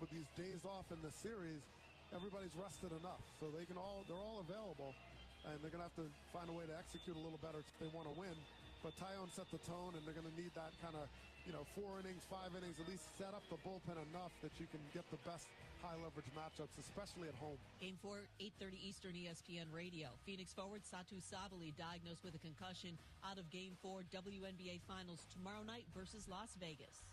with these days off in the series, everybody's rested enough, so they're all available, and they're going to have to find a way to execute a little better if they want to win. But Tyone set the tone, and they're going to need that kind of, 4 innings, 5 innings, at least set up the bullpen enough that you can get the best high-leverage matchups, especially at home. Game 4, 8:30 Eastern, ESPN Radio. Phoenix forward Satu Sabali diagnosed with a concussion, out of Game 4 WNBA Finals tomorrow night versus Las Vegas.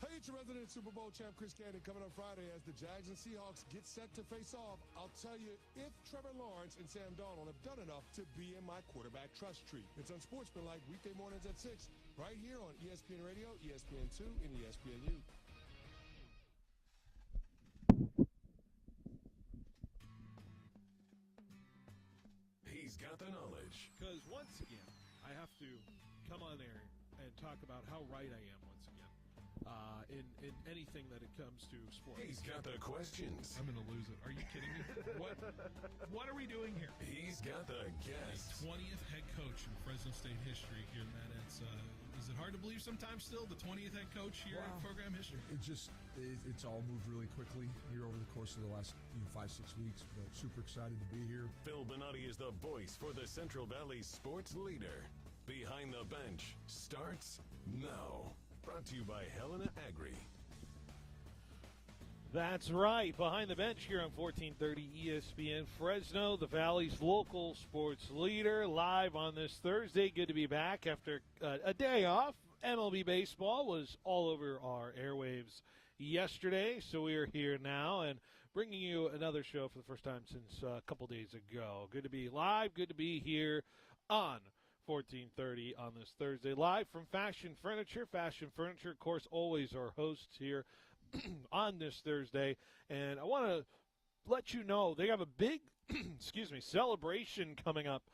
Hey, it's your resident Super Bowl champ Chris Cannon coming up Friday as the Jags and Seahawks get set to face off. I'll tell you if Trevor Lawrence and Sam Darnold have done enough to be in my quarterback trust tree. It's Unsportsmanlike weekday mornings at 6, right here on ESPN Radio, ESPN2, and ESPNU. He's got the knowledge. Because once again, I have to come on there and talk about how right I am once again. In anything that it comes to sports. He's got the questions. I'm going to lose it. Are you kidding me? What are we doing here? He's got the guests. 20th head coach in Fresno State history here, Matt. Is it hard to believe sometimes still the 20th head coach here in program history? It's all moved really quickly here over the course of the last 5-6 weeks, but super excited to be here. Phil Benotti is the voice for the Central Valley sports leader. Behind the Bench starts now. Brought to you by Helena Agri. That's right. Behind the Bench here on 1430 ESPN Fresno, the Valley's local sports leader, live on this Thursday. Good to be back after a day off. MLB baseball was all over our airwaves yesterday, so we are here now and bringing you another show for the first time since a couple days ago. Good to be live. Good to be here on 1430 on this Thursday, live from Fashion Furniture. Fashion Furniture, of course, always our hosts here on this Thursday. And I want to let you know they have a big celebration coming up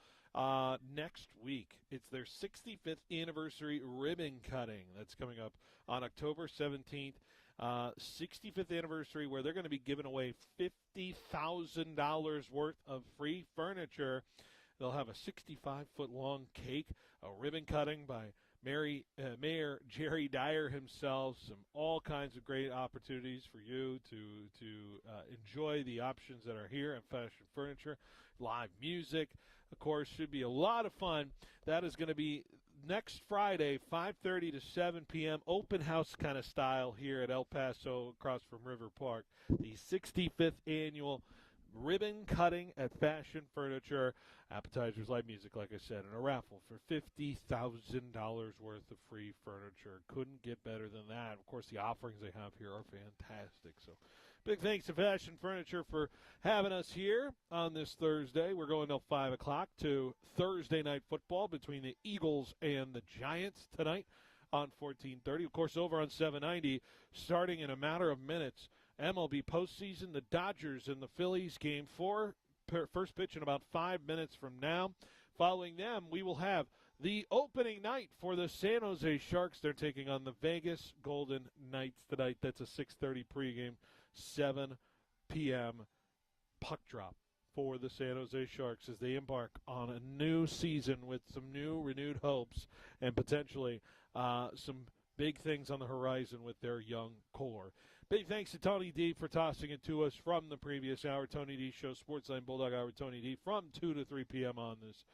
next week. It's their 65th anniversary ribbon cutting that's coming up on October 17th. 65th anniversary, where they're going to be giving away $50,000 worth of free furniture. They'll have a 65-foot-long cake, a ribbon cutting by Mayor Jerry Dyer himself, all kinds of great opportunities for you to enjoy the options that are here at Fashion Furniture. Live music, of course, should be a lot of fun. That is going to be next Friday, 5:30 to 7 p.m., open house kind of style here at El Paso across from River Park. The 65th annual ribbon cutting at Fashion Furniture. Appetizers, live music, like I said, and a raffle for $50,000 worth of free furniture. Couldn't get better than that. Of course, the offerings they have here are fantastic. So big thanks to Fashion Furniture for having us here on this Thursday. We're going till 5 o'clock to Thursday night football between the Eagles and the Giants tonight on 1430. Of course, over on 790, starting in a matter of minutes, MLB postseason, the Dodgers and the Phillies, Game 4, first pitch in about 5 minutes from now. Following them, we will have the opening night for the San Jose Sharks. They're taking on the Vegas Golden Knights tonight. That's a 6:30 pregame, 7 p.m. puck drop for the San Jose Sharks as they embark on a new season with some new renewed hopes and potentially some big things on the horizon with their young core. Big thanks to Tony D for tossing it to us from the previous hour. Tony D Show, Sportsline Bulldog Hour, Tony D from 2 to 3 p.m. on these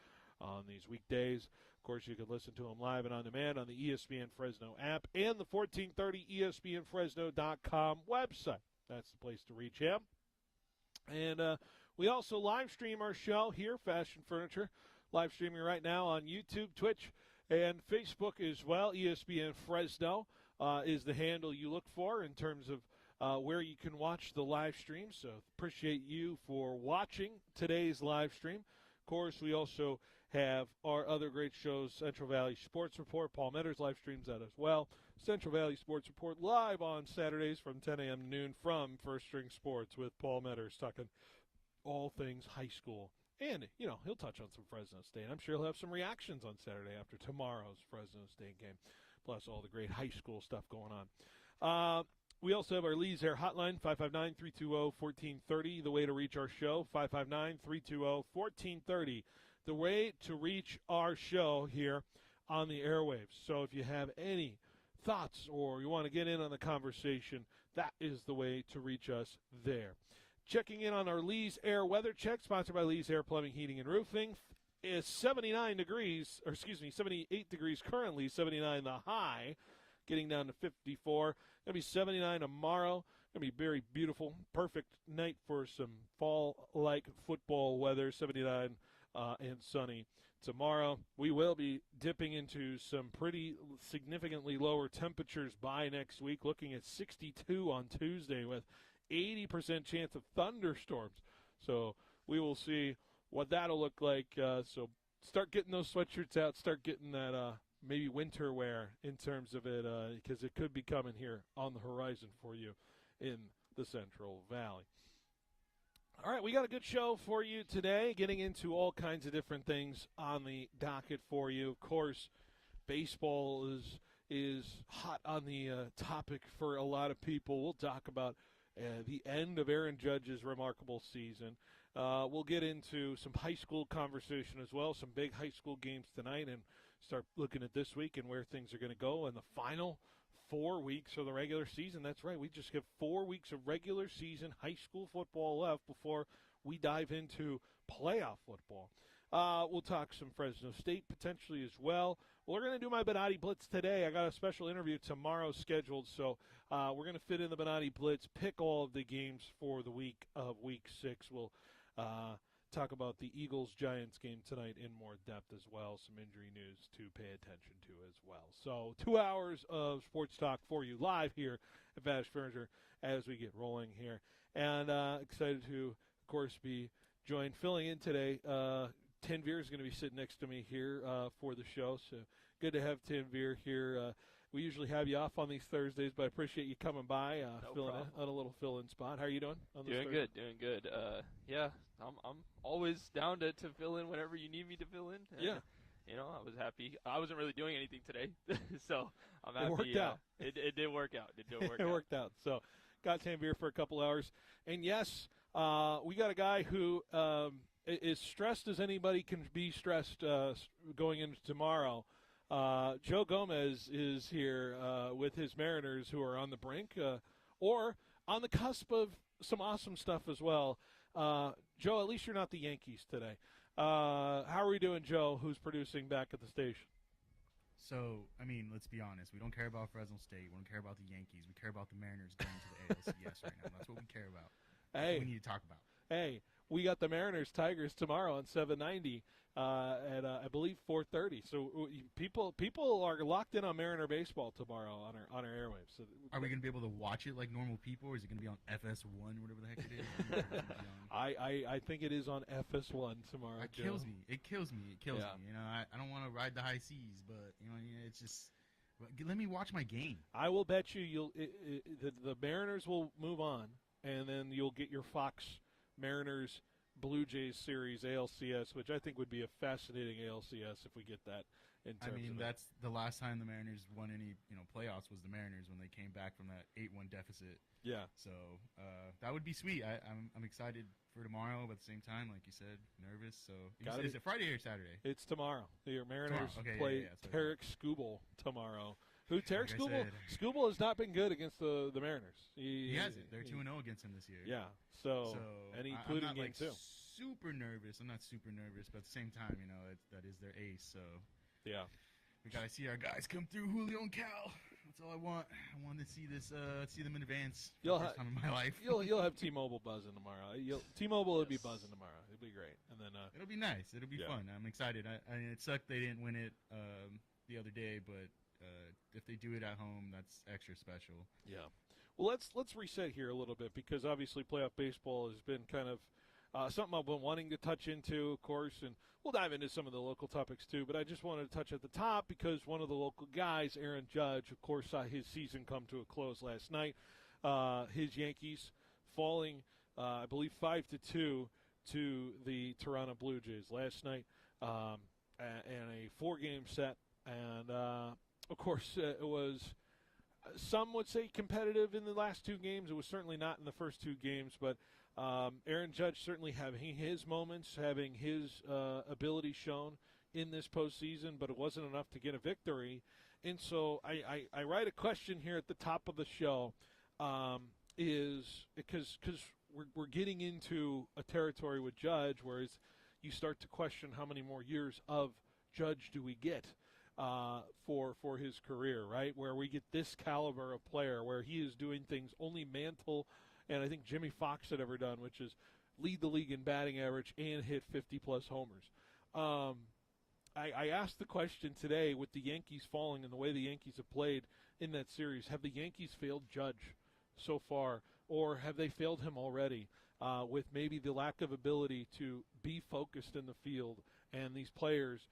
weekdays. Of course, you can listen to them live and on demand on the ESPN Fresno app and the 1430 ESPNFresno.com website. That's the place to reach him. And we also live stream our show here, Fashion Furniture, live streaming right now on YouTube, Twitch, and Facebook as well. ESPN Fresno is the handle you look for in terms of where you can watch the live stream. So appreciate you for watching today's live stream. Of course, we also have our other great shows, Central Valley Sports Report. Paul Metters live streams that as well. Central Valley Sports Report live on Saturdays from 10 a.m. to noon from First String Sports with Paul Metters talking all things high school. And, he'll touch on some Fresno State. I'm sure he'll have some reactions on Saturday after tomorrow's Fresno State game, plus all the great high school stuff going on. We also have our Lee's Air Hotline, 559-320-1430. The way to reach our show, 559-320-1430. The way to reach our show here on the airwaves. So if you have any thoughts or you want to get in on the conversation, that is the way to reach us there. Checking in on our Lee's Air weather check, sponsored by Lee's Air Plumbing, Heating, and Roofing. Is 78 degrees currently, 79 the high, getting down to 54. Going to be 79 tomorrow. Going to be very beautiful, perfect night for some fall-like football weather, 79 and sunny tomorrow. We will be dipping into some pretty significantly lower temperatures by next week, looking at 62 on Tuesday with 80% chance of thunderstorms. So we will see what that'll look like. So start getting those sweatshirts out. Start getting that maybe winter wear in terms of it, because it could be coming here on the horizon for you in the Central Valley. All right, we got a good show for you today, getting into all kinds of different things on the docket for you. Of course, baseball is hot on the topic for a lot of people. We'll talk about the end of Aaron Judge's remarkable season. We'll get into some high school conversation as well, some big high school games tonight, and start looking at this week and where things are going to go in the final 4 weeks of the regular season. That's right. We just have 4 weeks of regular season high school football left before we dive into playoff football. We'll talk some Fresno State potentially as well. We're going to do my Benotti Blitz today. I got a special interview tomorrow scheduled, so we're going to fit in the Benotti Blitz, pick all of the games for the week of Week 6. We'll talk about the Eagles-Giants game tonight in more depth as well, some injury news to pay attention to as well. So 2 hours of sports talk for you live here at Vanish Furniture as we get rolling here. And excited to, of course, be joined, filling in today. Tanvir is going to be sitting next to me here for the show, so good to have Tanvir here. We usually have you off on these Thursdays, but I appreciate you coming by, filling in on a little fill-in spot. How are you doing? Doing good. Yeah, I'm always down to fill in whenever you need me to fill in. And, yeah. You know, I was happy. I wasn't really doing anything today, so I'm happy. It worked out. It did work out. It worked out. So got Tanvir for a couple hours. And, yes, we got a guy who is stressed as anybody can be stressed going into tomorrow. Joe Gomez is here with his Mariners, who are on the brink or on the cusp of some awesome stuff as well. Joe, at least you're not the Yankees today. How are we doing, Joe, who's producing back at the station? So, I mean, let's be honest. We don't care about Fresno State. We don't care about the Yankees. We care about the Mariners going to the ALCS right now. That's what we care about. That's what we need to talk about. Hey, we got the Mariners-Tigers tomorrow on 790 at, I believe, 4:30. So people are locked in on Mariner baseball tomorrow on our airwaves. So are we going to be able to watch it like normal people, or is it going to be on FS1, whatever the heck it is? I think it is on FS1 tomorrow. It kills me. It kills me. You know, I don't want to ride the high seas, but you know, it's just let me watch my game. I will bet you the Mariners will move on, and then you'll get your Fox Mariners Blue Jays series ALCS, which I think would be a fascinating ALCS if we get that. That's the last time the Mariners won any playoffs was the Mariners when they came back from that 8-1 deficit. Yeah. So that would be sweet. I'm excited for tomorrow, but at the same time, like you said, nervous. So is it Friday or Saturday? It's tomorrow. Your Mariners play Tarek Skubal tomorrow. Tarek Skubal has not been good against the Mariners. He hasn't. They're 2-0 against him this year. Yeah. So and including I'm not game 2. Super nervous. I'm not super nervous, but at the same time, that is their ace. So yeah, we gotta see our guys come through. Julio and Cal. That's all I want. I want to see see them in advance. First time in my life. You'll have T-Mobile buzzing tomorrow. T-Mobile will be buzzing tomorrow. It'll be great, and then it'll be nice. It'll be fun. I'm excited. I mean, it sucked they didn't win it the other day, but if they do it at home, that's extra special. Yeah. Well, let's reset here a little bit, because obviously playoff baseball has been kind of something I've been wanting to touch into, of course, and we'll dive into some of the local topics too. But I just wanted to touch at the top because one of the local guys, Aaron Judge, of course, saw his season come to a close last night. His Yankees falling, I believe, 5-2 to the Toronto Blue Jays last night, and a 4-game set, and of course, it was, some would say, competitive in the last 2 games. It was certainly not in the first 2 games, but Aaron Judge certainly having his moments, having his ability shown in this postseason, but it wasn't enough to get a victory. And so I write a question here at the top of the show, is because we're getting into a territory with Judge, whereas you start to question how many more years of Judge do we get for his career, right? Where we get this caliber of player, where he is doing things only Mantle and I think Jimmy Fox had ever done, which is lead the league in batting average and hit 50-plus homers. I asked the question today with the Yankees falling and the way the Yankees have played in that series, have the Yankees failed Judge so far, or have they failed him already with maybe the lack of ability to be focused in the field and these players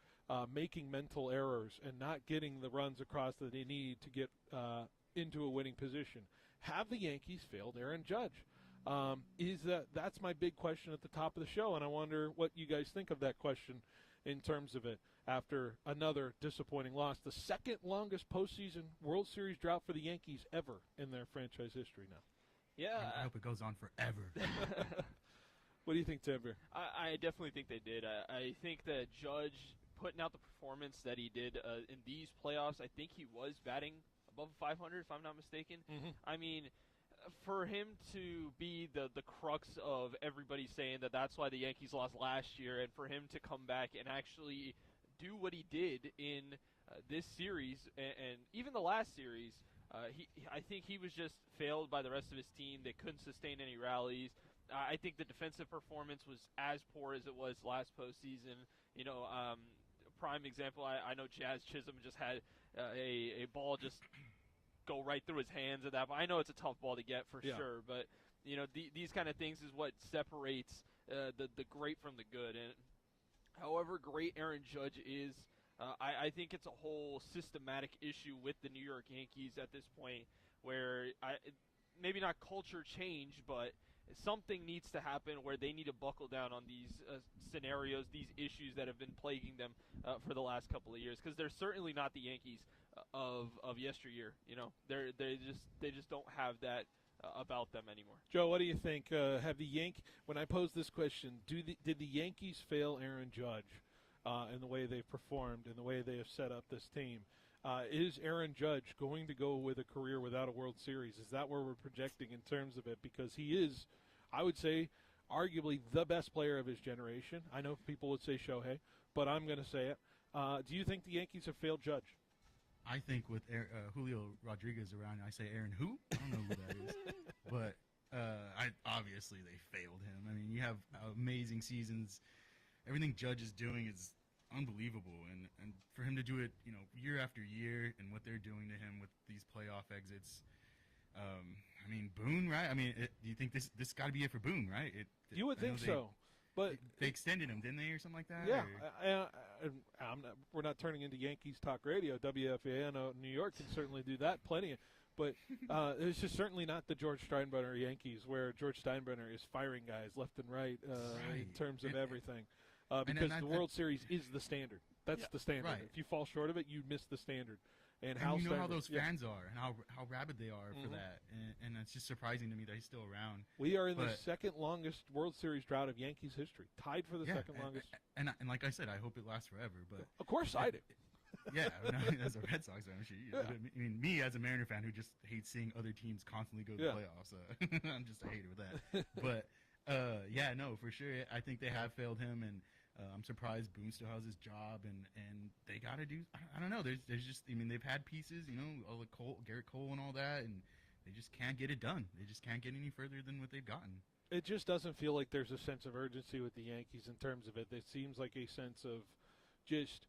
making mental errors and not getting the runs across that they need to get into a winning position? Have the Yankees failed Aaron Judge? That's my big question at the top of the show, and I wonder what you guys think of that question in terms of it after another disappointing loss, the second longest postseason World Series drought for the Yankees ever in their franchise history now. Yeah. I hope it goes on forever. What do you think, Tim? I definitely think they did. I think that Judge putting out the performance that he did in these playoffs, I think he was batting above 500, if I'm not mistaken. Mm-hmm. I mean, for him to be the crux of everybody saying that that's why the Yankees lost last year, and for him to come back and actually do what he did in this series and even the last series, I think he was just failed by the rest of his team. They couldn't sustain any rallies. I think the defensive performance was as poor as it was last postseason. You know, prime example, I know Jazz Chisholm just had a ball just go right through his hands at that point. I know it's a tough ball to get for sure, but you know these kind of things is what separates the great from the good. And however great Aaron Judge is, I think it's a whole systematic issue with the New York Yankees at this point, where maybe not culture change, but something needs to happen where they need to buckle down on these scenarios, these issues that have been plaguing them for the last couple of years, because they're certainly not the Yankees of yesteryear. You know, they just don't have that about them anymore. Joe, what do you think? When I pose this question, did the Yankees fail Aaron Judge in the way they've performed, in the way they have set up this team? Is Aaron Judge going to go with a career without a World Series? Is that where we're projecting in terms of it? Because he is, I would say, arguably the best player of his generation. I know people would say Shohei, but I'm going to say it. Do you think the Yankees have failed Judge? I think with Julio Rodriguez around, I say Aaron who? I don't know who that is. But obviously they failed him. I mean, you have amazing seasons. Everything Judge is doing is unbelievable, and for him to do it, you know, year after year, and what they're doing to him with these playoff exits, I mean, Boone, right? I mean, do you think this got to be it for Boone, right? You would think so, but they extended him, didn't they, or something like that? Yeah, we're not turning into Yankees Talk Radio. WFAN New York can certainly do that, plenty. But it's just certainly not the George Steinbrenner Yankees, where George Steinbrenner is firing guys left and right in terms of everything. Because the World Series is the standard. That's the standard. Right. If you fall short of it, you miss the standard. And you know how those fans are, and how rabid they are for that. And it's just surprising to me that he's still around. We are in the second longest World Series drought of Yankees history, tied for the second longest. And like I said, I hope it lasts forever. But of course I do. Yeah, as a Red Sox fan, I'm sure you. Yeah. I mean, me as a Mariner fan who just hates seeing other teams constantly go to the playoffs. I'm just a hater with that. But no, for sure, I think they have failed him, and I'm surprised Boone still has his job, and they got to do. I don't know. There's just, I mean, they've had pieces, you know, all the Garrett Cole and all that, and they just can't get it done. They just can't get any further than what they've gotten. It just doesn't feel like there's a sense of urgency with the Yankees in terms of it. It seems like a sense of just.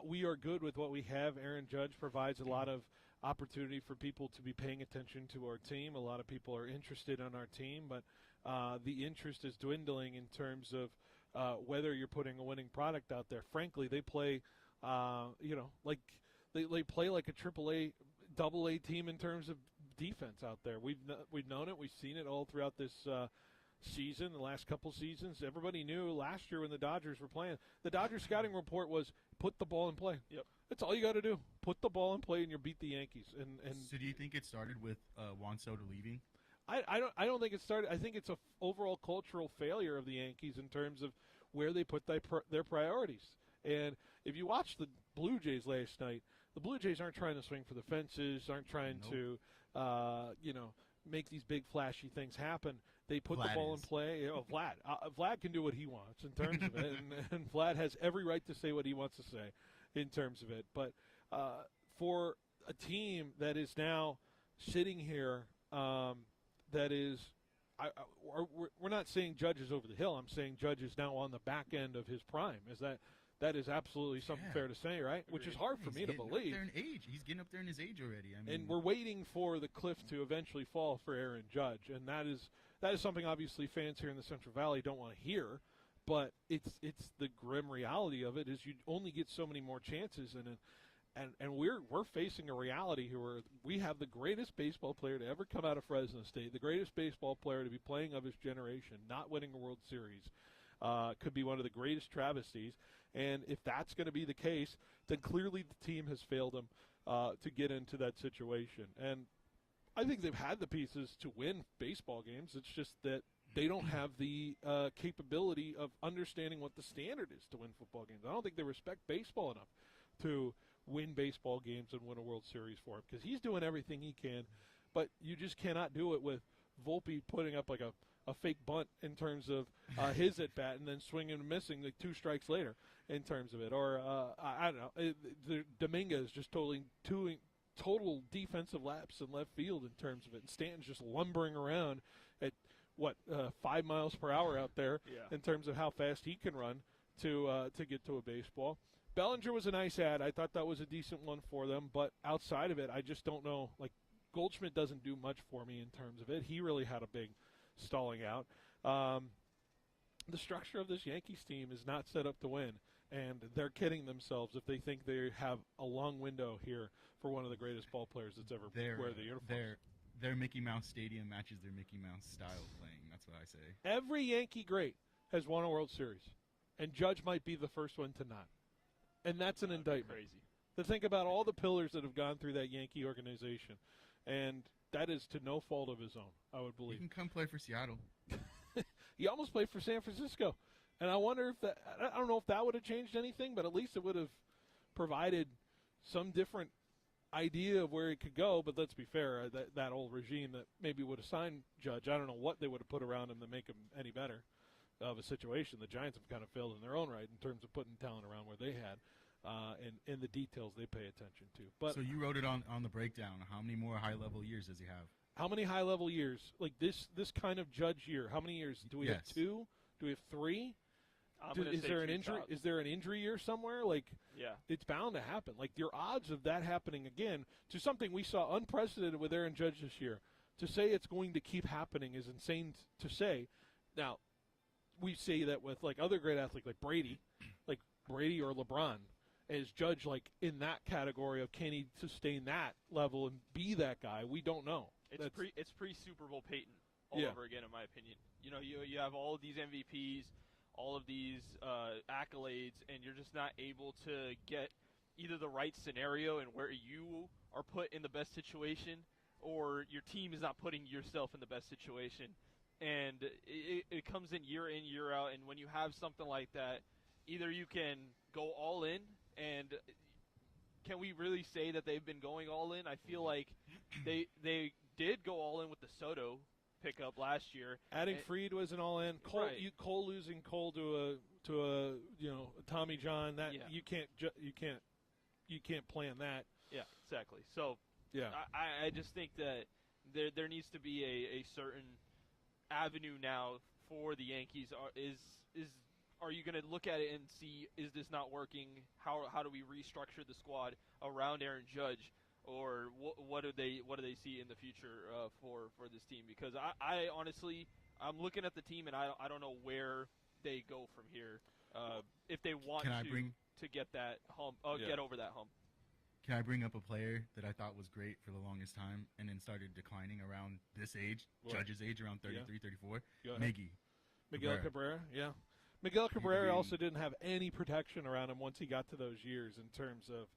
We are good with what we have. Aaron Judge provides a lot of opportunity for people to be paying attention to our team. A lot of people are interested in our team, but the interest is dwindling in terms of whether you're putting a winning product out there. Frankly, they play, like they play like a AAA, AA team in terms of defense out there. We've known it. We've seen it all throughout this season, the last couple seasons. Everybody knew last year when the Dodgers were playing. The Dodgers scouting report was put the ball in play. Yep. That's all you got to do. Put the ball in play and you'll beat the Yankees. And so do you think it started with Juan Soto leaving? I don't think it started. I think it's a overall cultural failure of the Yankees in terms of where they put their priorities. And if you watch the Blue Jays last night, The Blue Jays aren't trying to swing for the fences, aren't trying to, make these big flashy things happen. They put the ball in play. Vlad can do what he wants in terms of it, and Vlad has every right to say what he wants to say in terms of it. But for a team that is now sitting here, that is, we're not saying Judge is over the hill. I'm saying Judge is now on the back end of his prime. That is absolutely something fair to say, right? Which is hard for me to believe. He's getting up there in his age already. And we're waiting for the cliff to eventually fall for Aaron Judge, and that is something obviously fans here in the Central Valley don't want to hear. But it's the grim reality of it is you only get so many more chances, and we're facing a reality here where we have the greatest baseball player to ever come out of Fresno State, the greatest baseball player to be playing of his generation, not winning a World Series. Could be one of the greatest travesties. And if that's going to be the case, then clearly the team has failed them to get into that situation. And I think they've had the pieces to win baseball games. It's just that they don't have the capability of understanding what the standard is to win football games. I don't think they respect baseball enough to win baseball games and win a World Series for him, because he's doing everything he can, but you just cannot do it with Volpe putting up like a fake bunt in terms of his at-bat and then swinging and missing like 2 strikes later in terms of it. Or, I don't know, Dominguez just total defensive lapse in left field in terms of it. And Stanton's just lumbering around at, 5 miles per hour out there in terms of how fast he can run to get to a baseball. Bellinger was a nice ad. I thought that was a decent one for them. But outside of it, I just don't know. Like, Goldschmidt doesn't do much for me in terms of it. He really had a big stalling out. The structure of this Yankees team is not set up to win, and they're kidding themselves if they think they have a long window here for one of the greatest ball players that's ever wear the uniform. Their Mickey Mouse Stadium matches their Mickey Mouse style of playing. That's what I say. Every Yankee great has won a World Series, and Judge might be the first one to not. And that's an indictment. Crazy. To think about all the pillars that have gone through that Yankee organization, and that is to no fault of his own, I would believe. He can come play for Seattle. He almost played for San Francisco. And I wonder if that – I don't know if that would have changed anything, but at least it would have provided some different idea of where he could go. But let's be fair, that old regime that maybe would have signed Judge, I don't know what they would have put around him to make him any better of a situation. The Giants have kind of failed in their own right in terms of putting talent around where they had. And in the details they pay attention to. But so you wrote it on the breakdown. How many more high-level years does he have? How many high-level years? Like this kind of Judge year, how many years? Do we have 2? Do we have 3? Is there an injury? Is there an injury year somewhere? Like, it's bound to happen. Like, your odds of that happening again to something we saw unprecedented with Aaron Judge this year, to say it's going to keep happening is insane to say. Now, we say that with, like, other great athletes like Brady or LeBron. Is Judge like in that category of can he sustain that level and be that guy? We don't know. It's pre Super Bowl Peyton all over again, in my opinion. You know, you have all of these MVPs, all of these accolades, and you're just not able to get either the right scenario and where you are put in the best situation, or your team is not putting yourself in the best situation. And it comes in, year out, and when you have something like that, either you can go all in. And can we really say that they've been going all in? I feel like they did go all in with the Soto pickup last year. Adding Fried was an all in. Cole losing Cole to a Tommy John. That you can't plan that. Yeah, exactly. So I just think that there needs to be a certain avenue now for the Yankees. Are you going to look at it and see, is this not working? How do we restructure the squad around Aaron Judge, or what do they see in the future for this team? Because I honestly, I'm looking at the team and I don't know where they go from here if they want to get that hump, get over that hump. Can I bring up a player that I thought was great for the longest time and then started declining around this age, Judge's age, around 33, 34? Miguel Cabrera, yeah. Miguel Cabrera also didn't have any protection around him once he got to those years in terms of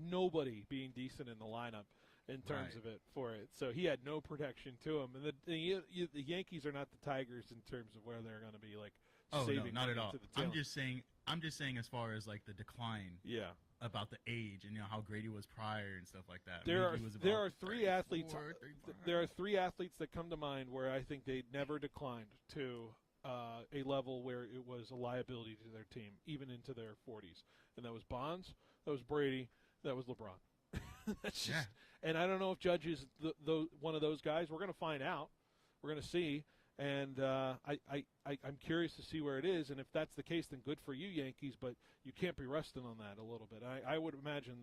nobody being decent in the lineup in terms of it for it. So he had no protection to him. And the Yankees are not the Tigers in terms of where they're going to be like saving not at all. to the tail. I'm just saying as far as like the decline. Yeah. about the age and how great he was prior and stuff like that. There are three 34, athletes. 35. There are three athletes that come to mind where I think they never declined to a level where it was a liability to their team, even into their 40s. And that was Bonds, that was Brady, that was LeBron. That's just, and I don't know if Judge is one of those guys. We're going to find out. We're going to see. And I'm curious to see where it is. And if that's the case, then good for you, Yankees. But you can't be resting on that a little bit. I would imagine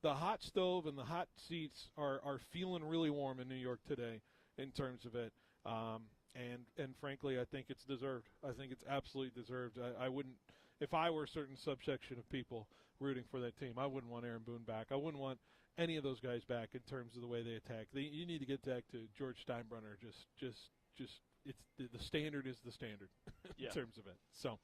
the hot stove and the hot seats are feeling really warm in New York today in terms of it. And frankly, I think it's deserved. I think it's absolutely deserved. I wouldn't, if I were a certain subsection of people rooting for that team, I wouldn't want Aaron Boone back. I wouldn't want any of those guys back in terms of the way they attack. You need to get back to George Steinbrenner. Just it's the standard is the standard in terms of it. So,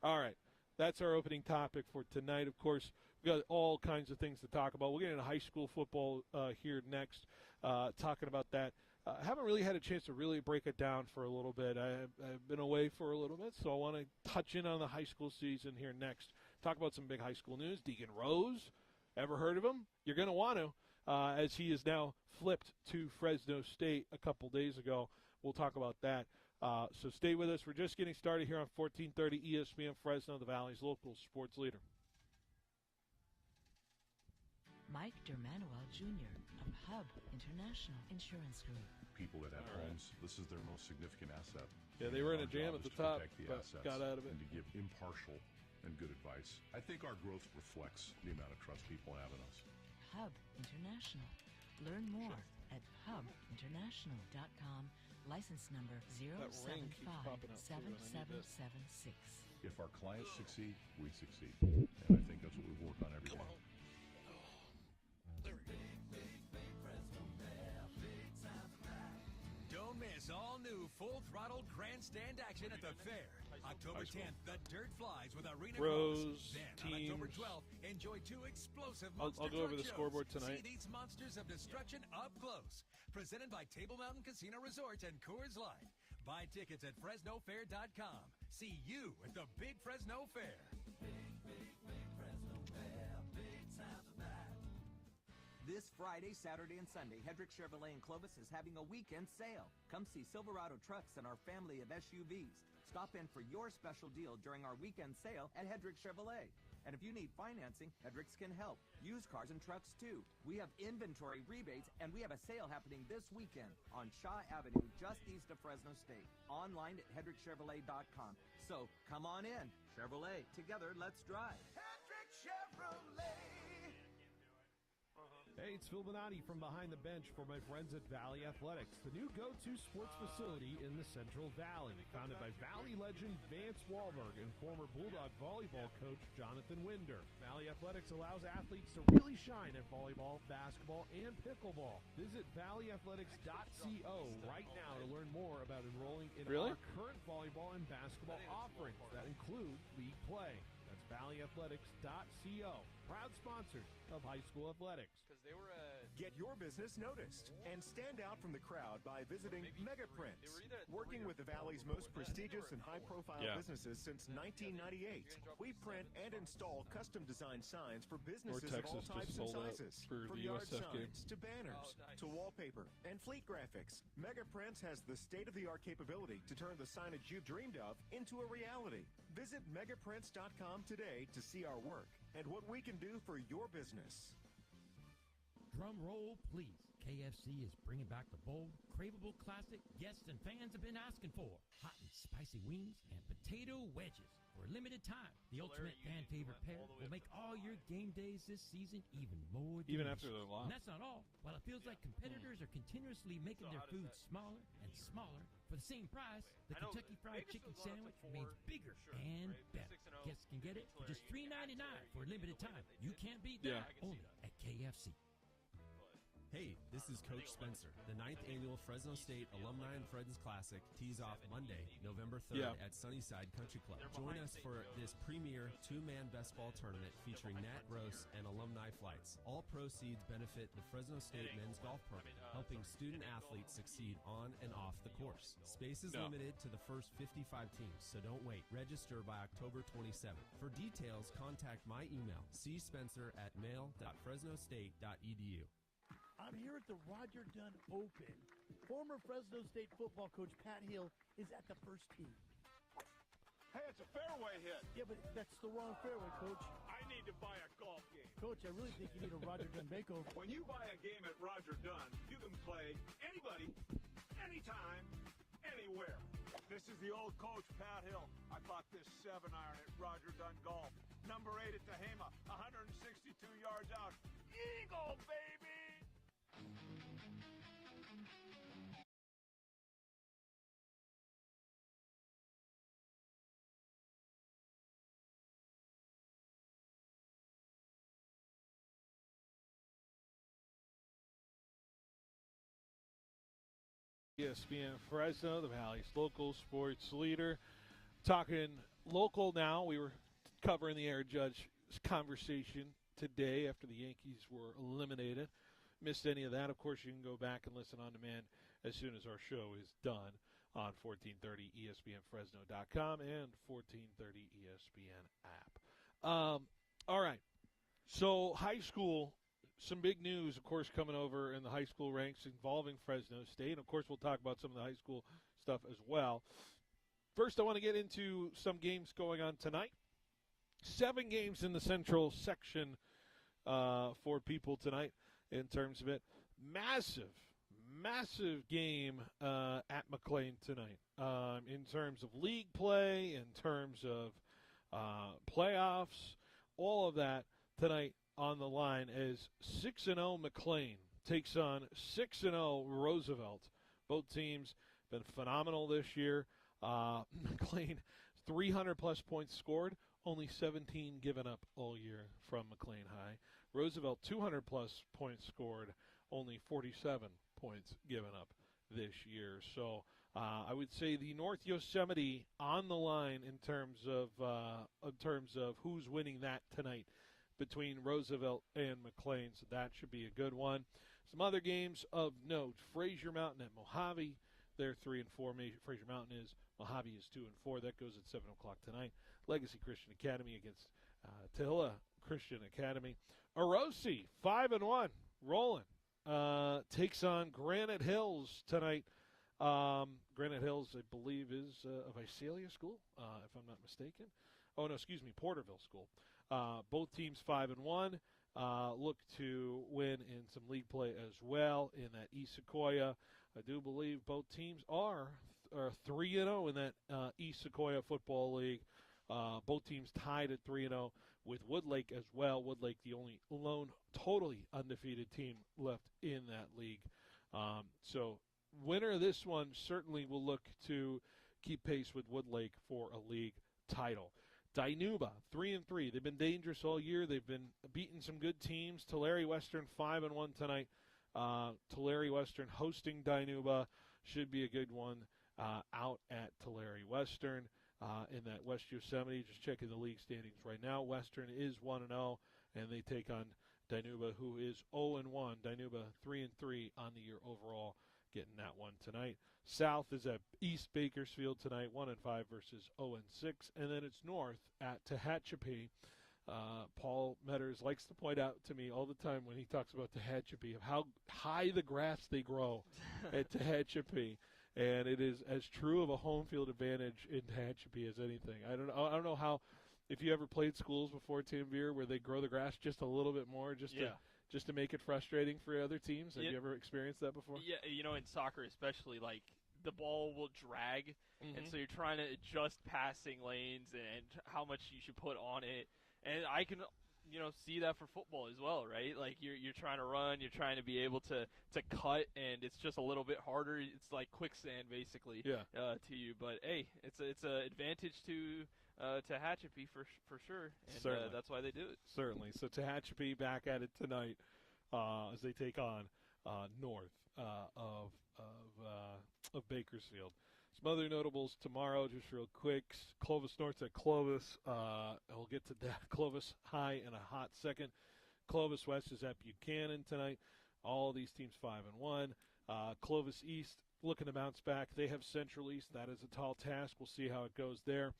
all right, that's our opening topic for tonight. Of course, we got all kinds of things to talk about. We'll get into high school football here next, talking about that. I haven't really had a chance to really break it down for a little bit. I've been away for a little bit, so I want to touch in on the high school season here next. Talk about some big high school news. Deacon Rose, ever heard of him? You're going to want to, as he is now flipped to Fresno State a couple days ago. We'll talk about that. So stay with us. We're just getting started here on 1430 ESPN Fresno, the Valley's local sports leader. Mike Dermanuel Jr. of Hub International Insurance Group. People that have homes, this is their most significant asset. Yeah, they were in a jam at the top, but got out of it. And to give impartial and good advice. I think our growth reflects the amount of trust people have in us. Hub International. Learn more at hubinternational.com. License number 0757776. If our clients succeed, we succeed. And I think that's what we work on every day. Don't miss all new full throttle grandstand action at the fair. October 10th, the dirt flies with Arena Rose Then teams. on October 12th, enjoy two explosive I'll monster go over truck the scoreboard shows. tonight. See these monsters of destruction up close. Presented by Table Mountain Casino Resort and Coors Light. Buy tickets at FresnoFair.com. See you at the Big Fresno Fair. This Friday, Saturday, and Sunday, Hedrick Chevrolet in Clovis is having a weekend sale. Come see Silverado trucks and our family of SUVs. Stop in for your special deal during our weekend sale at Hedrick Chevrolet. And if you need financing, Hedricks can help. Used cars and trucks, too. We have inventory rebates, and we have a sale happening this weekend on Shaw Avenue, just east of Fresno State. Online at HedrickChevrolet.com. So, come on in. Chevrolet. Together, let's drive. Hedrick Chevrolet. Hey, it's Phil Benotti from Behind the Bench for my friends at Valley Athletics, the new go-to sports facility in the Central Valley. Founded by Valley legend Vance Wahlberg and former Bulldog volleyball coach Jonathan Winder. Valley Athletics allows athletes to really shine at volleyball, basketball, and pickleball. Visit valleyathletics.co right now to learn more about enrolling in our current volleyball and basketball offerings that include league play. That's valleyathletics.co. Proud sponsors of high school athletics. Get your business noticed and stand out from the crowd by visiting Megaprints. Working with the Valley's most prestigious and high-profile businesses since 1998, we print and install custom-designed signs for businesses of all types and sizes. From yard signs to banners to wallpaper and fleet graphics, Megaprints has the state-of-the-art capability to turn the signage you've dreamed of into a reality. Visit megaprints.com today to see our work and what we can do for your business. Drum roll, please. KFC is bringing back the bold, craveable classic guests and fans have been asking for. Hot and spicy wings and potato wedges. For a limited time, the ultimate fan favorite pair will make all your game days this season even more delicious. Even after they're lost. And that's not all. While it feels like competitors are continuously making their food smaller and smaller, for the same price, the Kentucky Fried Chicken Sandwich remains bigger and better. Guests can get it for just $3.99 for a limited time. You can't beat that only at KFC. Hey, this is Coach Spencer. The 9th annual Fresno State Alumni and Friends Classic tees off Monday, November 3rd at Sunnyside Country Club. Join us for this premier two-man best ball tournament featuring Nat Gross and alumni flights. All proceeds benefit the Fresno State men's golf program, helping student athletes succeed on and off the course. Space is limited to the first 55 teams, so don't wait. Register by October 27th. For details, contact my email, cspencer@mail.fresnostate.edu. I'm here at the Roger Dunn Open. Former Fresno State football coach Pat Hill is at the first tee. Hey, it's a fairway hit. Yeah, but that's the wrong fairway, Coach. I need to buy a golf game. Coach, I really think you need a Roger Dunn makeover. When you buy a game at Roger Dunn, you can play anybody, anytime, anywhere. This is the old coach, Pat Hill. I bought this 7-iron at Roger Dunn Golf. Number 8 at Tehama, 162 yards out. Eagle, baby! ESPN Fresno, the Valley's local sports leader. Talking local now. We were covering the Air Judge conversation today after the Yankees were eliminated. Missed any of that, of course, you can go back and listen on demand as soon as our show is done on 1430ESPNFresno.com and 1430 ESPN app. All right. So high school, some big news, of course, coming over in the high school ranks involving Fresno State. And, of course, we'll talk about some of the high school stuff as well. First, I want to get into some games going on tonight. 7 games in the central section for people tonight in terms of it. Massive game at McLean tonight in terms of league play, in terms of playoffs, all of that tonight on the line as 6-0 McLean takes on 6-0 Roosevelt. Both teams been phenomenal this year. McLean, 300-plus points scored, only 17 given up all year from McLean High. Roosevelt, 200-plus points scored, only 47 points given up this year. So I would say the North Yosemite on the line in terms of who's winning that tonight between Roosevelt and McLean. So that should be a good one. Some other games of note: Fraser Mountain at Mojave. They're 3-4. Fraser Mountain is. Mojave is 2-4. That goes at 7 o'clock tonight. Legacy Christian Academy against Tehilla Christian Academy. Orosi, 5-1, rolling. Takes on Granite Hills tonight. Granite Hills, I believe, is a Visalia school, if I'm not mistaken. Oh, no, excuse me, Porterville School. Both teams 5-1. Look to win in some league play as well in that East Sequoia. I do believe both teams are 3-0 in that East Sequoia Football League. Both teams tied at 3-0 with Woodlake as well. Woodlake, the only lone totally undefeated team left in that league. So winner of this one certainly will look to keep pace with Woodlake for a league title. Dinuba, 3-3. They've been dangerous all year. They've been beating some good teams. Tulare Western, 5-1 tonight. Tulare Western hosting Dinuba. Should be a good one out at Tulare Western in that West Yosemite. Just checking the league standings right now. Western is 1-0, and they take on Dinuba, who is 0-1. Dinuba 3-3 on the year overall, getting that one tonight. South is at East Bakersfield tonight, 1-5 versus 0-6, and then it's North at Tehachapi. Paul Metters likes to point out to me all the time when he talks about Tehachapi of how high the grass they grow at Tehachapi, and it is as true of a home field advantage in Tehachapi as anything. I don't know how, if you ever played schools before, Tim Veer, where they grow the grass just a little bit more, just to make it frustrating for other teams. Have you ever experienced that before? Yeah, in soccer especially, like, the ball will drag, and so you're trying to adjust passing lanes and how much you should put on it. And I can, see that for football as well, right? Like, you're trying to run, you're trying to be able to cut, and it's just a little bit harder. It's like quicksand, basically, to you. But, hey, it's an advantage to Tehachapi for sure, and that's why they do it. Certainly. So Tehachapi back at it tonight as they take on north of Bakersfield. Some other notables tomorrow, just real quick. Clovis North's at Clovis. We'll get to that. Clovis High in a hot second. Clovis West is at Buchanan tonight. All these teams 5-1. Clovis East looking to bounce back. They have Central East. That is a tall task. We'll see how it goes there.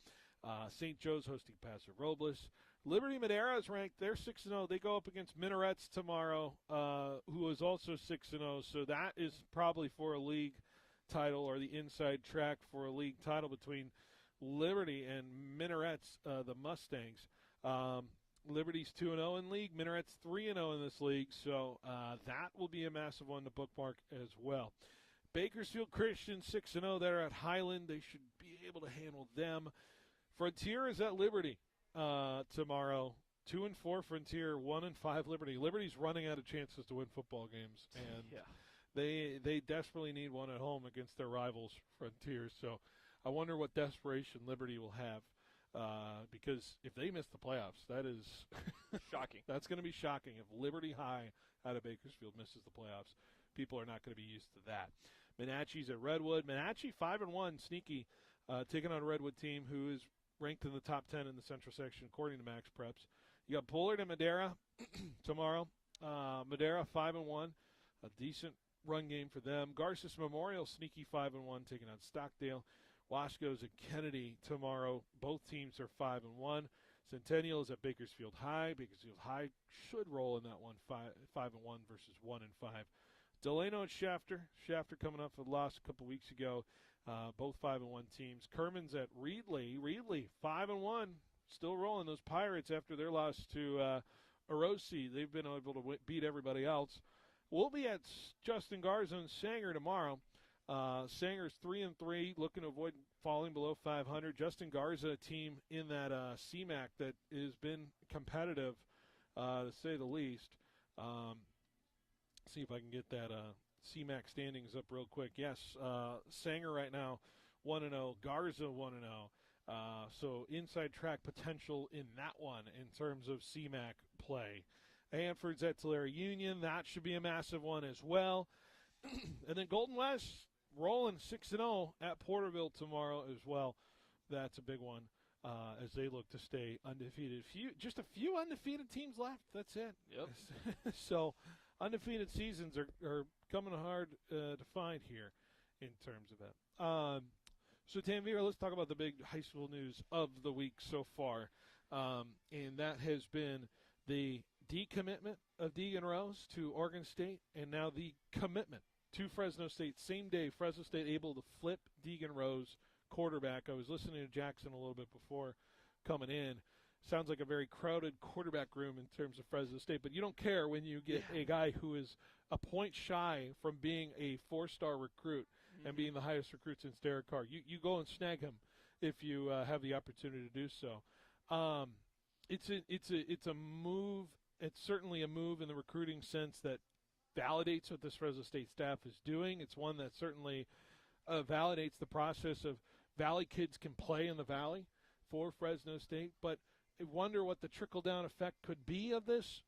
St. Joe's hosting Paso Robles. Liberty Madera is ranked. They're 6-0. They go up against Minarets tomorrow, who is also 6-0. So that is probably for a league title or the inside track for a league title between Liberty and Minarets, the Mustangs. Liberty's 2-0 in league. Minarets 3-0 in this league. So that will be a massive one to bookmark as well. Bakersfield Christian 6-0. They're at Highland. They should be able to handle them. Frontier is at Liberty tomorrow. 2-4 Frontier, 1-5 Liberty. Liberty's running out of chances to win football games, and they desperately need one at home against their rivals, Frontier. So I wonder what desperation Liberty will have, because if they miss the playoffs, that is shocking. That's going to be shocking. If Liberty High out of Bakersfield misses the playoffs, people are not going to be used to that. Monache's at Redwood. Monache 5-1, sneaky, taking on a Redwood team who is ranked in the top 10 in the Central section, according to Max Preps. You got Bullard and Madera tomorrow. Madera 5-1, a decent run game for them. Garces Memorial sneaky 5-1, taking on Stockdale. Wasco's at Kennedy tomorrow. Both teams are 5-1. Centennial is at Bakersfield High. Bakersfield High should roll in that one, 5-1 versus 1-5. Delano and Shafter. Shafter coming off a loss a couple weeks ago. Both 5-1 teams. Kerman's at Reedley. Reedley 5-1, still rolling. Those Pirates after their loss to Orosi, they've been able to beat everybody else. We'll be at Justin Garza and Sanger tomorrow. Sanger's 3-3, looking to avoid falling below 500. Justin Garza, a team in that CMAC that has been competitive, to say the least. See if I can get that CMAC standings up real quick. Yes, Sanger right now 1-0, Garza 1-0. So inside track potential in that one in terms of CMAC play. Hanford's at Tulare Union. That should be a massive one as well. And then Golden West rolling 6-0 at Porterville tomorrow as well. That's a big one as they look to stay undefeated. Just a few undefeated teams left. That's it. Yep. So undefeated seasons are coming hard to find here in terms of that. So, Tanvir, let's talk about the big high school news of the week so far. And that has been the decommitment of Deegan Rose to Oregon State, and now the commitment to Fresno State. Same day, Fresno State able to flip Deegan Rose, quarterback. I was listening to Jackson a little bit before coming in. Sounds like a very crowded quarterback room in terms of Fresno State, but you don't care when you get a guy who is a point shy from being a 4-star recruit and being the highest recruit since Derek Carr. You go and snag him if you have the opportunity to do so. It's a move. It's certainly a move in the recruiting sense that validates what this Fresno State staff is doing. It's one that certainly validates the process of Valley kids can play in the Valley for Fresno State, but I wonder what the trickle-down effect could be of this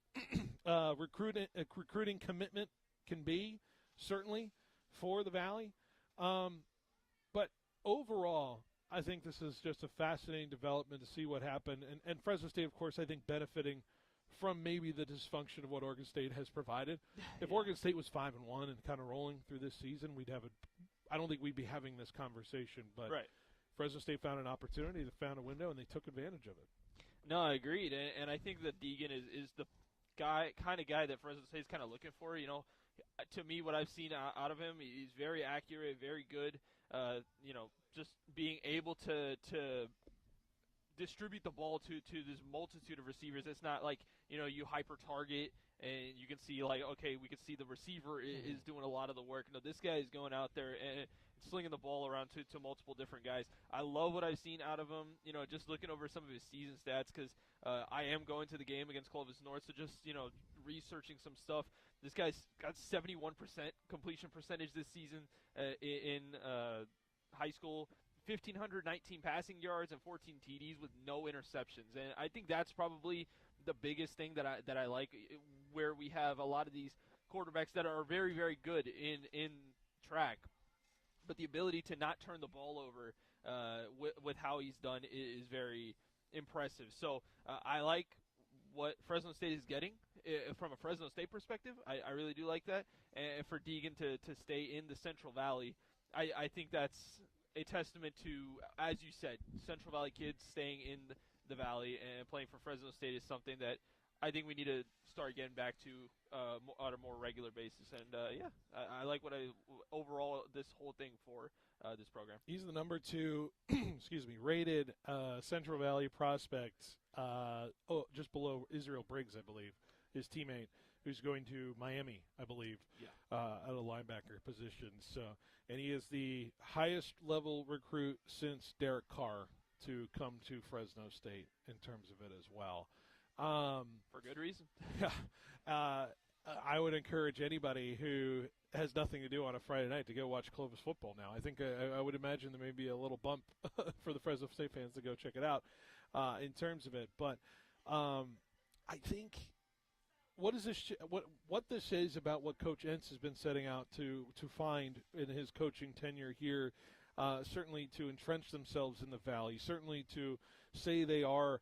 recruiting commitment can be, certainly, for the Valley. But overall, I think this is just a fascinating development to see what happened. And Fresno State, of course, I think benefiting from maybe the dysfunction of what Oregon State has provided. If Oregon State was 5-1 and kind of rolling through this season, I don't think we'd be having this conversation. But Fresno State found an opportunity, they found a window, and they took advantage of it. No, I agreed, and I think that Deegan is the kind of guy that Fresno State's kind of looking for. You know, to me, what I've seen out of him, he's very accurate, very good. Just being able to distribute the ball to this multitude of receivers. It's not like, you hyper target and you can see we can see the receiver is doing a lot of the work. No, this guy is going out there and slinging the ball around to multiple different guys. I love what I've seen out of him, just looking over some of his season stats, because I am going to the game against Clovis North, so just, researching some stuff. This guy's got 71% completion percentage this season in high school, 1,519 passing yards and 14 TDs with no interceptions. And I think that's probably the biggest thing that I like, where we have a lot of these quarterbacks that are very, very good in track, but the ability to not turn the ball over with how he's done is very impressive. So I like what Fresno State is getting from a Fresno State perspective. I really do like that. And for Deegan to stay in the Central Valley, I think that's a testament to, as you said, Central Valley kids staying in the Valley and playing for Fresno State is something that I think we need to start getting back to on a more regular basis. And, I like overall this whole thing for this program. He's the number 2, rated Central Valley prospect, just below Israel Briggs, I believe, his teammate, who's going to Miami, I believe, at a linebacker position. So, and he is the highest level recruit since Derek Carr to come to Fresno State in terms of it as well. For good reason. I would encourage anybody who has nothing to do on a Friday night to go watch Clovis football now. I think I would imagine there may be a little bump for the Fresno State fans to go check it out in terms of it. But I think what this is about what Coach Entz has been setting out to find in his coaching tenure here, certainly to entrench themselves in the Valley, certainly to say they are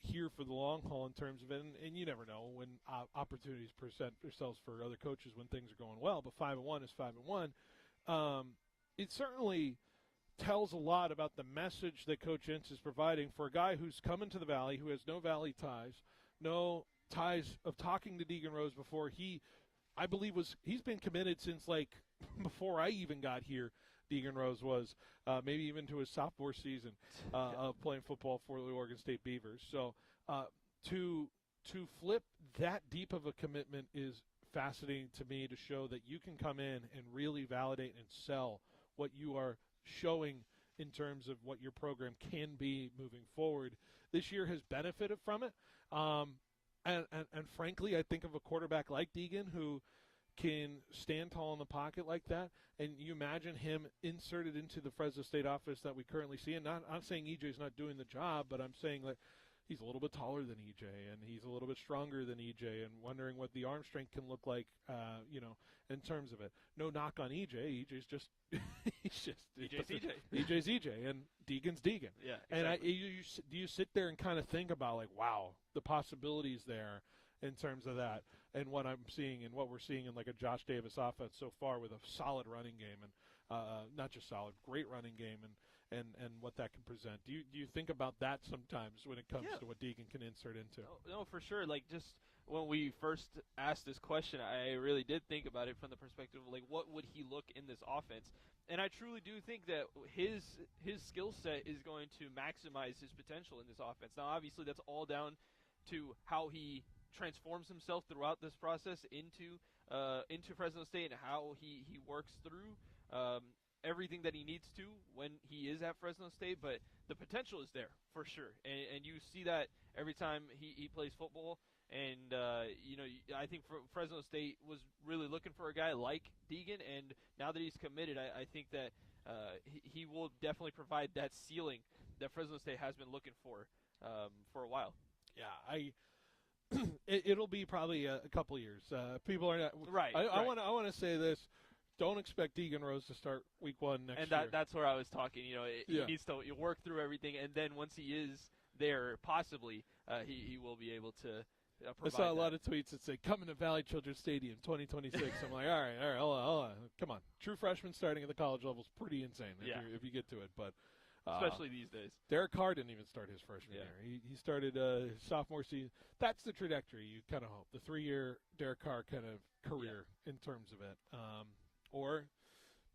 here for the long haul in terms of it, and you never know when opportunities present themselves for other coaches when things are going well, but 5-1 is 5-1. It certainly tells a lot about the message that Coach Entz is providing for a guy who's come into the Valley, who has no Valley ties, no ties of talking to Deegan Rose before. I believe he's been committed since like before I even got here. Deegan Rose was, maybe even to his sophomore season of playing football for the Oregon State Beavers. So to flip that deep of a commitment is fascinating to me, to show that you can come in and really validate and sell what you are showing in terms of what your program can be moving forward. This year has benefited from it. And frankly, I think of a quarterback like Deegan who can stand tall in the pocket like that, and you imagine him inserted into the Fresno State offense that we currently see. And I'm saying EJ's not doing the job, but I'm saying that he's a little bit taller than EJ, and he's a little bit stronger than EJ, and wondering what the arm strength can look like, in terms of it. No knock on EJ. EJ's just EJ's EJ. EJ's EJ, and Deegan's Deegan. Yeah, exactly. And do you sit there and kind of think about, like, wow, the possibilities there in terms of that, and what I'm seeing and what we're seeing in like a Josh Davis offense so far with a solid running game, and not just solid, great running game, and what that can present. Do you think about that sometimes when it comes to what Deegan can insert into? No, for sure. Like, just when we first asked this question, I really did think about it from the perspective of, like, what would he look in this offense? And I truly do think that his skill set is going to maximize his potential in this offense. Now, obviously, that's all down to how he transforms himself throughout this process into Fresno State, and how he works through everything that he needs to when he is at Fresno State. But the potential is there for sure, and you see that every time he plays football. And I think Fresno State was really looking for a guy like Deegan, and now that he's committed, I think that he will definitely provide that ceiling that Fresno State has been looking for a while. Yeah, it'll be probably a couple of years. People are not right. I want to say this: don't expect Deegan Rose to start week 1 next year. And that's where I was talking. He needs to work through everything, and then once he is there, possibly he will be able to. I saw a lot of tweets that say, "Coming to Valley Children's Stadium 2026." I'm like, all right, hold on, come on. True freshman starting at the college level is pretty insane if you get to it, but. Especially these days. Derek Carr didn't even start his freshman year. He started his sophomore season. That's the trajectory you kind of hope. The 3-year Derek Carr kind of career in terms of it. Or,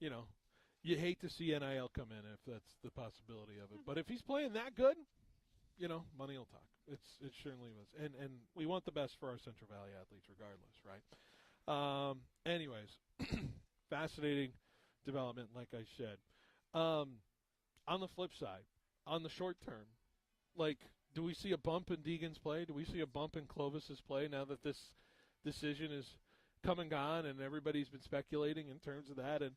you hate to see NIL come in if that's the possibility of it. But if he's playing that good, money will talk. It certainly was. And we want the best for our Central Valley athletes regardless, right? Anyways, fascinating development, like I said. On the flip side, on the short term, like, do we see a bump in Deegan's play? Do we see a bump in Clovis's play now that this decision is come and gone and everybody's been speculating in terms of that? And